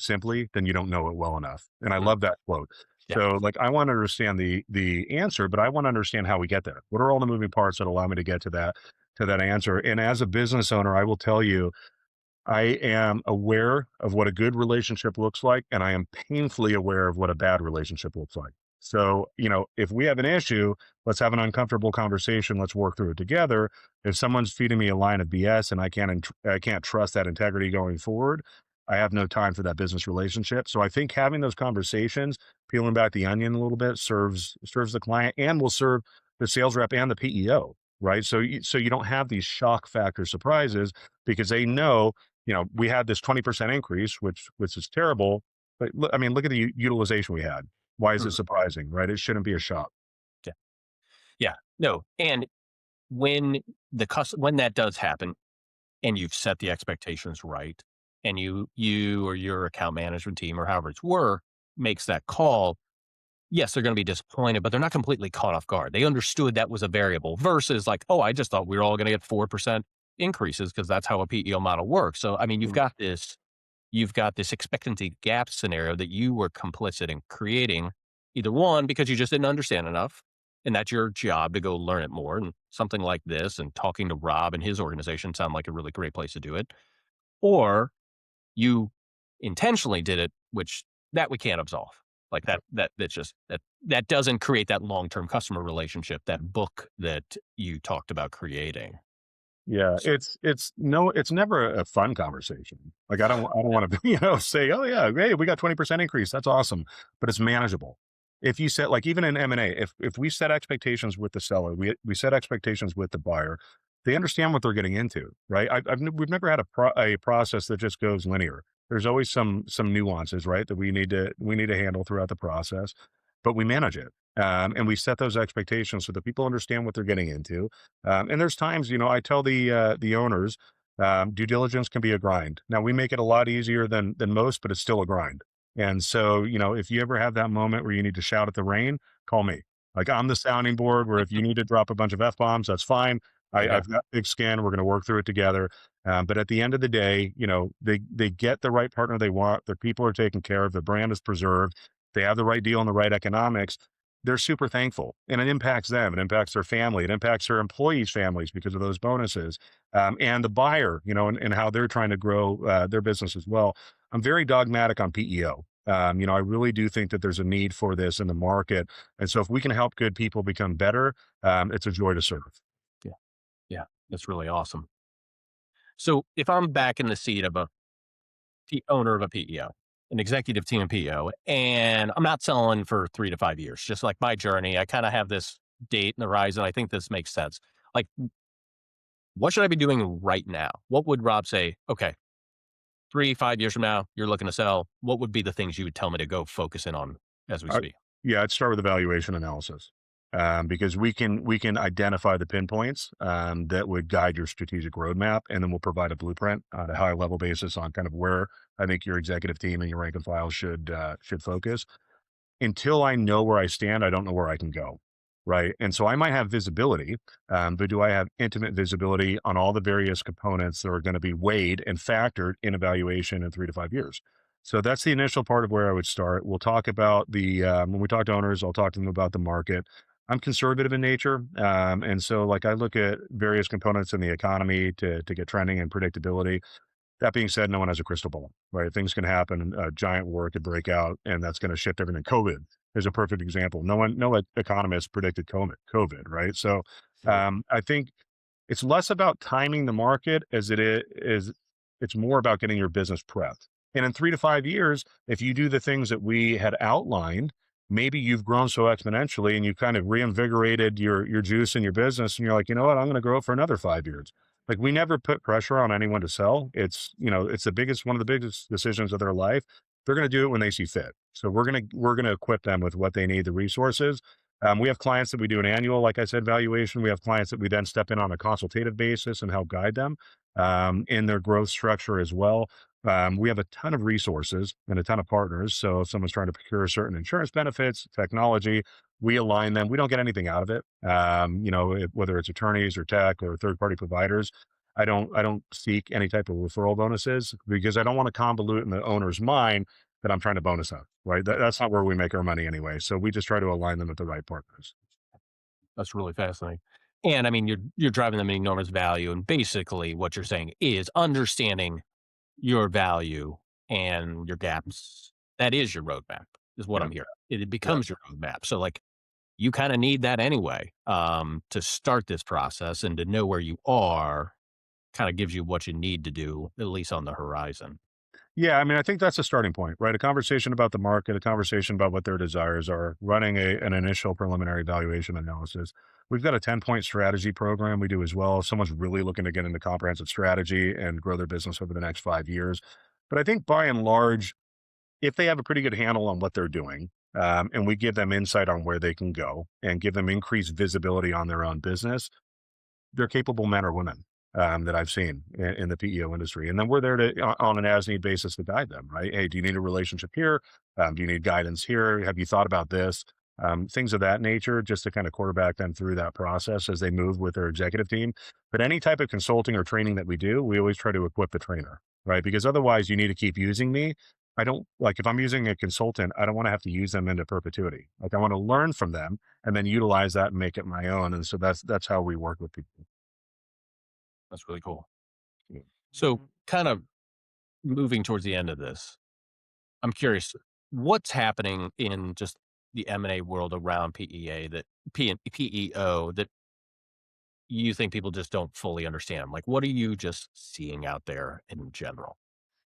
simply, then you don't know it well enough. And I Mm, love that quote. yeah. So like, I want to understand the answer, but I want to understand how we get there. What are all the moving parts that allow me to get to that answer? And as a business owner, I will tell you, I am aware of what a good relationship looks like, and I am painfully aware of what a bad relationship looks like. So, if we have an issue, let's have an uncomfortable conversation. Let's work through it together. If someone's feeding me a line of BS and I can't trust that integrity going forward, I have no time for that business relationship. So I think having those conversations, peeling back the onion a little bit, serves the client and will serve the sales rep and the PEO, right? So you don't have these shock factor surprises because they know, we had this 20% increase, which is terrible. But I mean, look at the utilization we had. Why is it Mhm, surprising, right? It shouldn't be a shock. yeah. Yeah. No, and when when that does happen and you've set the expectations right, and you or your account management team or however it's work makes that call, yes, they're gonna be disappointed, but they're not completely caught off guard. They understood that was a variable versus like, "Oh, I just thought we were all gonna get 4% increases because that's how a PEO model works." So, I mean, Mm. you've got this expectancy gap scenario that you were complicit in creating. Either one, because you just didn't understand enough, and that's your job to go learn it more. And something like this and talking to Rob and his organization sound like a really great place to do it. Or you intentionally did it, which that we can't absolve. Like that's just that doesn't create that long-term customer relationship, that book that you talked about creating. Yeah, So, it's never a fun conversation. Like, I don't want to, say, oh yeah, hey, we got 20% increase. That's awesome. But it's manageable. If you set, like, even in M&A, if we set expectations with the seller, we set expectations with the buyer, they understand what they're getting into, right? We've never had a process that just goes linear. There's always some nuances, right, that we need to handle throughout the process, but we manage it. And we set those expectations so that people understand what they're getting into. And there's times, I tell the owners, due diligence can be a grind. Now we make it a lot easier than most, but it's still a grind. And so, if you ever have that moment where you need to shout at the rain, call me. Like, I'm the sounding board. Where if you need to drop a bunch of f bombs, that's fine. there you go. I've got thick skin. We're going to work through it together. But at the end of the day, they get the right partner they want. Their people are taken care of. The brand is preserved. They have the right deal and the right economics. They're super thankful, and it impacts them. It impacts their family. It impacts their employees' families because of those bonuses, and the buyer, and how they're trying to grow their business as well. I'm very dogmatic on PEO. I really do think that there's a need for this in the market, and so if we can help good people become better, it's a joy to serve. Yeah. Yeah. That's really awesome. So if I'm back in the seat of the owner of a PEO, an executive team PEO, and I'm not selling for 3 to 5 years, just like my journey. I kind of have this date in the horizon. I think this makes sense. Like, what should I be doing right now? What would Rob say? Okay, 3, 5 years from now, you're looking to sell. What would be the things you would tell me to go focus in on as we I, speak? yeah, I'd start with evaluation analysis, because we can identify the pinpoints that would guide your strategic roadmap, and then we'll provide a blueprint on a high level basis on kind of where I think your executive team and your rank and file should focus. Until I know where I stand, I don't know where I can go. Right. And so I might have visibility, but do I have intimate visibility on all the various components that are going to be weighed and factored in evaluation in 3 to 5 years? So that's the initial part of where I would start. We'll talk about when we talk to owners, I'll talk to them about the market. I'm conservative in nature. And so, like, I look at various components in the economy to get trending and predictability. That being said, no one has a crystal ball, right? Things can happen. A giant war could break out, and that's going to shift everything. COVID is a perfect example. No economist predicted COVID, right? So, Right. I think it's less about timing the market as it's more about getting your business prepped. And in 3 to 5 years, if you do the things that we had outlined, maybe you've grown so exponentially and you kind of reinvigorated your juice in your business and you're like, you know what, I'm going to grow for another 5 years. Like we never put pressure on anyone to sell. It's, it's the biggest, one of the biggest decisions of their life. They're going to do it when they see fit. So we're going to equip them with what they need, the resources. We have clients that we do an annual, like I said, valuation. We have clients that we then step in on a consultative basis and help guide them in their growth structure as well. We have a ton of resources and a ton of partners. So if someone's trying to procure certain insurance benefits, technology, we align them. We don't get anything out of it. Whether it's attorneys or tech or third party providers, I don't seek any type of referral bonuses because I don't want to convolute in the owner's mind that I'm trying to bonus up. Right? That's not where we make our money anyway. So we just try to align them with the right partners. That's really fascinating. And I mean, you're driving them enormous value, and basically what you're saying is understanding your value and your gaps. That is your roadmap, is what Yeah. I'm hearing. It Yeah. becomes your roadmap. So, like, you kinda need that anyway, to start this process and to know where you are, kinda gives you what you need to do, at least on the horizon. Yeah, I mean, I think that's a starting point, right? A conversation about the market, a conversation about what their desires are, running an initial preliminary valuation analysis. We've got a 10-point strategy program we do as well. If someone's really looking to get into comprehensive strategy and grow their business over the next 5 years. But I think by and large, if they have a pretty good handle on what they're doing, and we give them insight on where they can go and give them increased visibility on their own business, they're capable men or women that I've seen in the PEO industry. And then we're there to, on an as need basis, to guide them, right? Hey, do you need a relationship here? Do you need guidance here? Have you thought about this? Things of that nature, just to kind of quarterback them through that process as they move with their executive team. But any type of consulting or training that we do, we always try to equip the trainer, right? Because otherwise, you need to keep using me. I don't like if I'm using a consultant, I don't want to have to use them into perpetuity. Like I want to learn from them and then utilize that and make it my own. And so that's how we work with people. That's really cool. Yeah. So, kind of moving towards the end of this, I'm curious, what's happening in just the M&A world around PEA that PEO that you think people just don't fully understand? Like, what are you just seeing out there in general?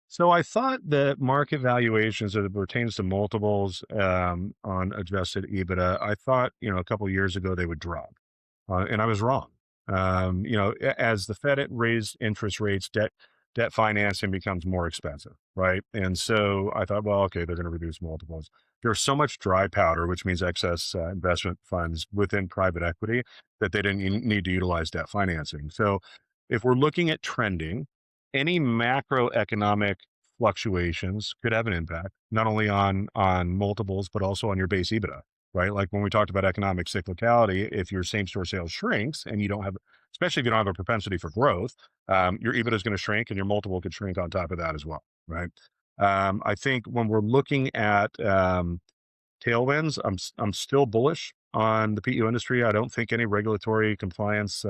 So I thought that market valuations as it pertains to multiples on adjusted EBITDA, I thought, a couple of years ago they would drop. And I was wrong. As the Fed raised interest rates, debt financing becomes more expensive, right? And so I thought, well, okay, they're going to reduce multiples. There's so much dry powder, which means excess investment funds within private equity that they didn't need to utilize debt financing. So if we're looking at trending, any macroeconomic fluctuations could have an impact not only on multiples but also on your base EBITDA, right? Like when we talked about economic cyclicality, if your same store sales shrinks and you don't have, especially if you don't have a propensity for growth, your EBITDA is going to shrink and your multiple could shrink on top of that as well, right? I think when we're looking at tailwinds, I'm still bullish on the PU industry. I don't think any regulatory compliance.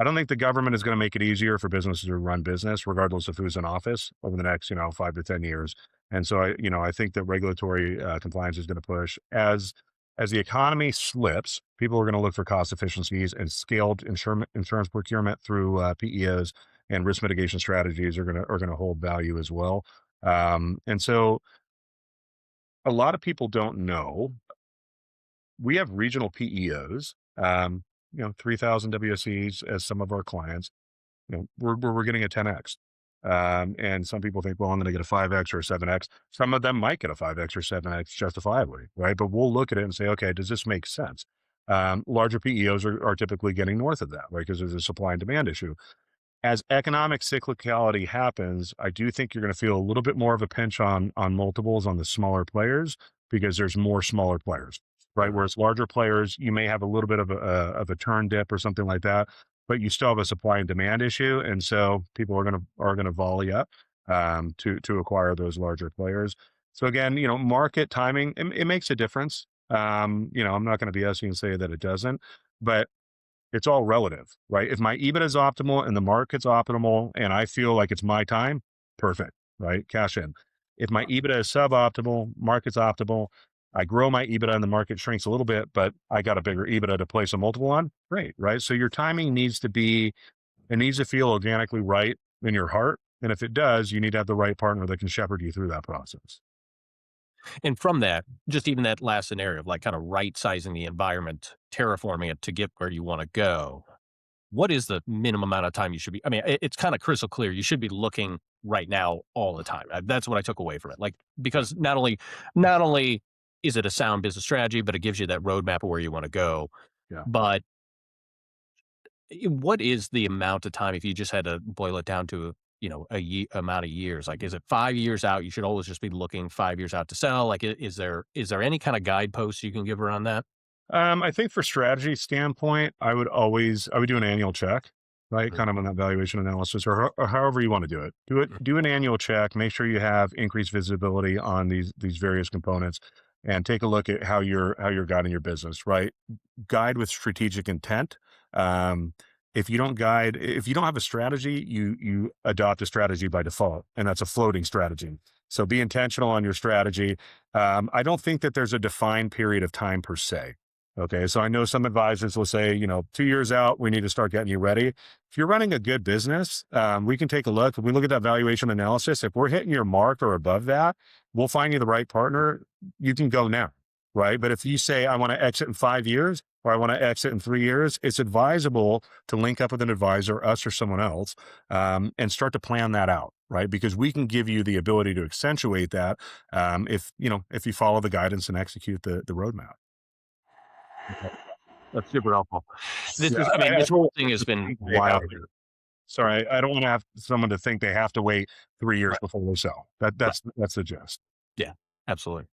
I don't think the government is going to make it easier for businesses to run business, regardless of who's in office over the next, 5 to 10 years. And so I think that regulatory compliance is going to push as the economy slips. People are going to look for cost efficiencies and scaled insurance procurement through PEOs and risk mitigation strategies are going to hold value as well. And so a lot of people don't know we have regional PEOs. 3,000 WSEs as some of our clients. We're getting a 10x. And some people think, well, I'm going to get a 5x or a 7x. Some of them might get a 5x or 7x justifiably, right? But we'll look at it and say, okay, does this make sense? Larger PEOs are typically getting north of that, right? Because there's a supply and demand issue. As economic cyclicality happens, I do think you're going to feel a little bit more of a pinch on multiples on the smaller players because there's more smaller players, right? Sure. Whereas larger players, you may have a little bit of a turn dip or something like that, but you still have a supply and demand issue, and so people are going to volley up to acquire those larger players. So again, market timing it makes a difference. I'm not going to BS you and say that it doesn't, but it's all relative, right? If my EBITDA is optimal and the market's optimal and I feel like it's my time, perfect, right? Cash in. If my EBITDA is suboptimal, market's optimal, I grow my EBITDA and the market shrinks a little bit, but I got a bigger EBITDA to place a multiple on, great, right? So your timing it needs to feel organically right in your heart. And if it does, you need to have the right partner that can shepherd you through that process. And from that, just even that last scenario of like kind of right sizing the environment, terraforming it to get where you want to go. What is the minimum amount of time you should be? I mean, it's kind of crystal clear. You should be looking right now all the time. That's what I took away from it. Like, because not only is it a sound business strategy, but it gives you that roadmap of where you want to go. Yeah. But what is the amount of time if you just had to boil it down to, amount of years? Like, is it 5 years out? You should always just be looking 5 years out to sell. Like, is there any kind of guideposts you can give around that? I think for strategy standpoint, I would do an annual check, right? Mhm. Kind of on that valuation analysis or however you want to do it. Do an annual check, make sure you have increased visibility on these various components and take a look at how you're guiding your business, right? Guide with strategic intent. Um, if you don't have a strategy, you adopt a strategy by default, and that's a floating strategy. So be intentional on your strategy. I don't think that there's a defined period of time per se. Okay, so I know some advisors will say, 2 years out, we need to start getting you ready. If you're running a good business, we can take a look. If we look at that valuation analysis, if we're hitting your mark or above that, we'll find you the right partner. You can go now, right? But if you say, I want to exit in 5 years or I want to exit in 3 years, it's advisable to link up with an advisor, us or someone else, and start to plan that out, right? Because we can give you the ability to accentuate that if you follow the guidance and execute the roadmap. That's super helpful. This Yeah, is, I mean, I this don't whole want thing them has to been think they have wild. to. Sorry, I don't want to have someone to think they have to wait 3 years Right, before they sell. That right. that's the gist. Yeah, absolutely.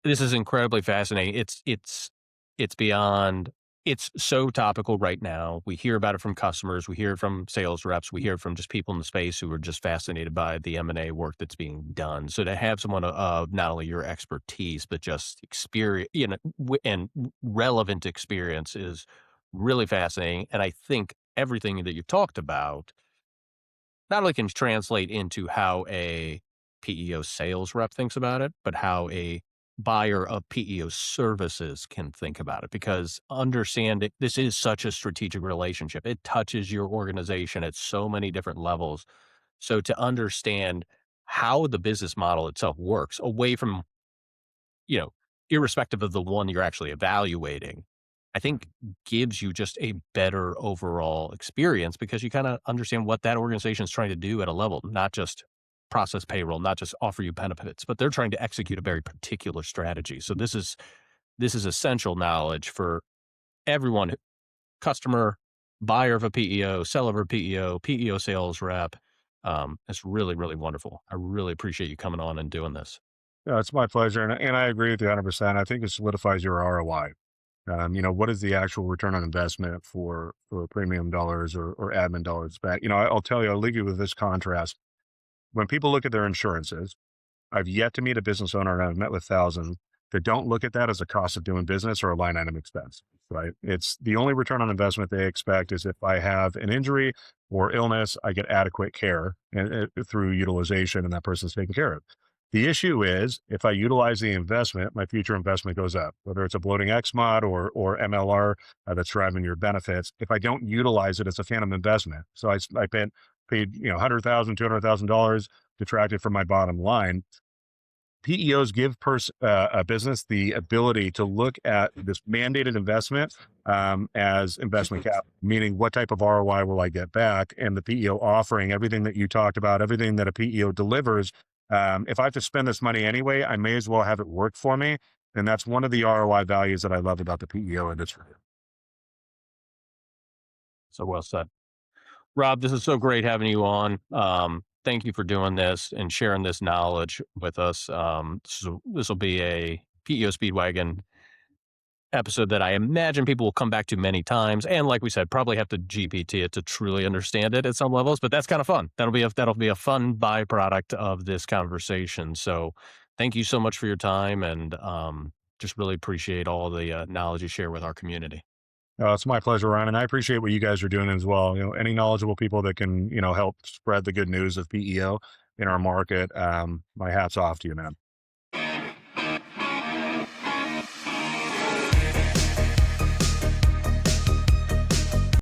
This is incredibly fascinating. It's beyond it's so topical right now. We hear about it from customers, we hear it from sales reps, we hear it from just people in the space who are just fascinated by the M&A work that's being done. So to have someone of not only your expertise, but just experience, and relevant experience is really fascinating. And I think everything that you've talked about not only can translate into how a PEO sales rep thinks about it, but how a buyer of PEO services can think about it. Because understand it, this is such a strategic relationship. It touches your organization at so many different levels. So to understand how the business model itself works away from, you know, irrespective of the one you're actually evaluating, I think gives you just a better overall experience because you kind of understand what that organization is trying to do at a level, not just process payroll, not just offer you benefits, but they're trying to execute a very particular strategy. So this is essential knowledge for everyone, customer, buyer of a PEO, seller of a PEO, PEO sales rep. It's really, really wonderful. I really appreciate you coming on and doing this. Yeah, it's my pleasure, and I agree with you 100%. I think it solidifies your ROI. What is the actual return on investment for premium dollars or admin dollars back? I'll tell you, I'll leave you with this contrast. When people look at their insurances, I've yet to meet a business owner, and I've met with thousands that don't look at that as a cost of doing business or a line item expense, right? It's the only return on investment they expect is if I have an injury or illness, I get adequate care through utilization and that person's taken care of. The issue is if I utilize the investment, my future investment goes up, whether it's a bloating X mod or MLR that's driving your benefits. If I don't utilize it, it's a phantom investment. So I paid $100,000, $200,000 detracted from my bottom line. PEOs give a business the ability to look at this mandated investment as investment capital, meaning what type of ROI will I get back? And the PEO offering everything that you talked about, everything that a PEO delivers. If I have to spend this money anyway, I may as well have it work for me. And that's one of the ROI values that I love about the PEO industry. So well said. Rob, this is so great having you on. Thank you for doing this and sharing this knowledge with us. So this will be a PEO Speedwagon episode that I imagine people will come back to many times, and like we said, probably have to GPT it to truly understand it at some levels. But that's kind of fun. That'll be a fun byproduct of this conversation. So, thank you so much for your time, and just really appreciate all the knowledge you share with our community. It's my pleasure, Ryan, and I appreciate what you guys are doing as well. Any knowledgeable people that can, help spread the good news of PEO in our market. My hat's off to you, man.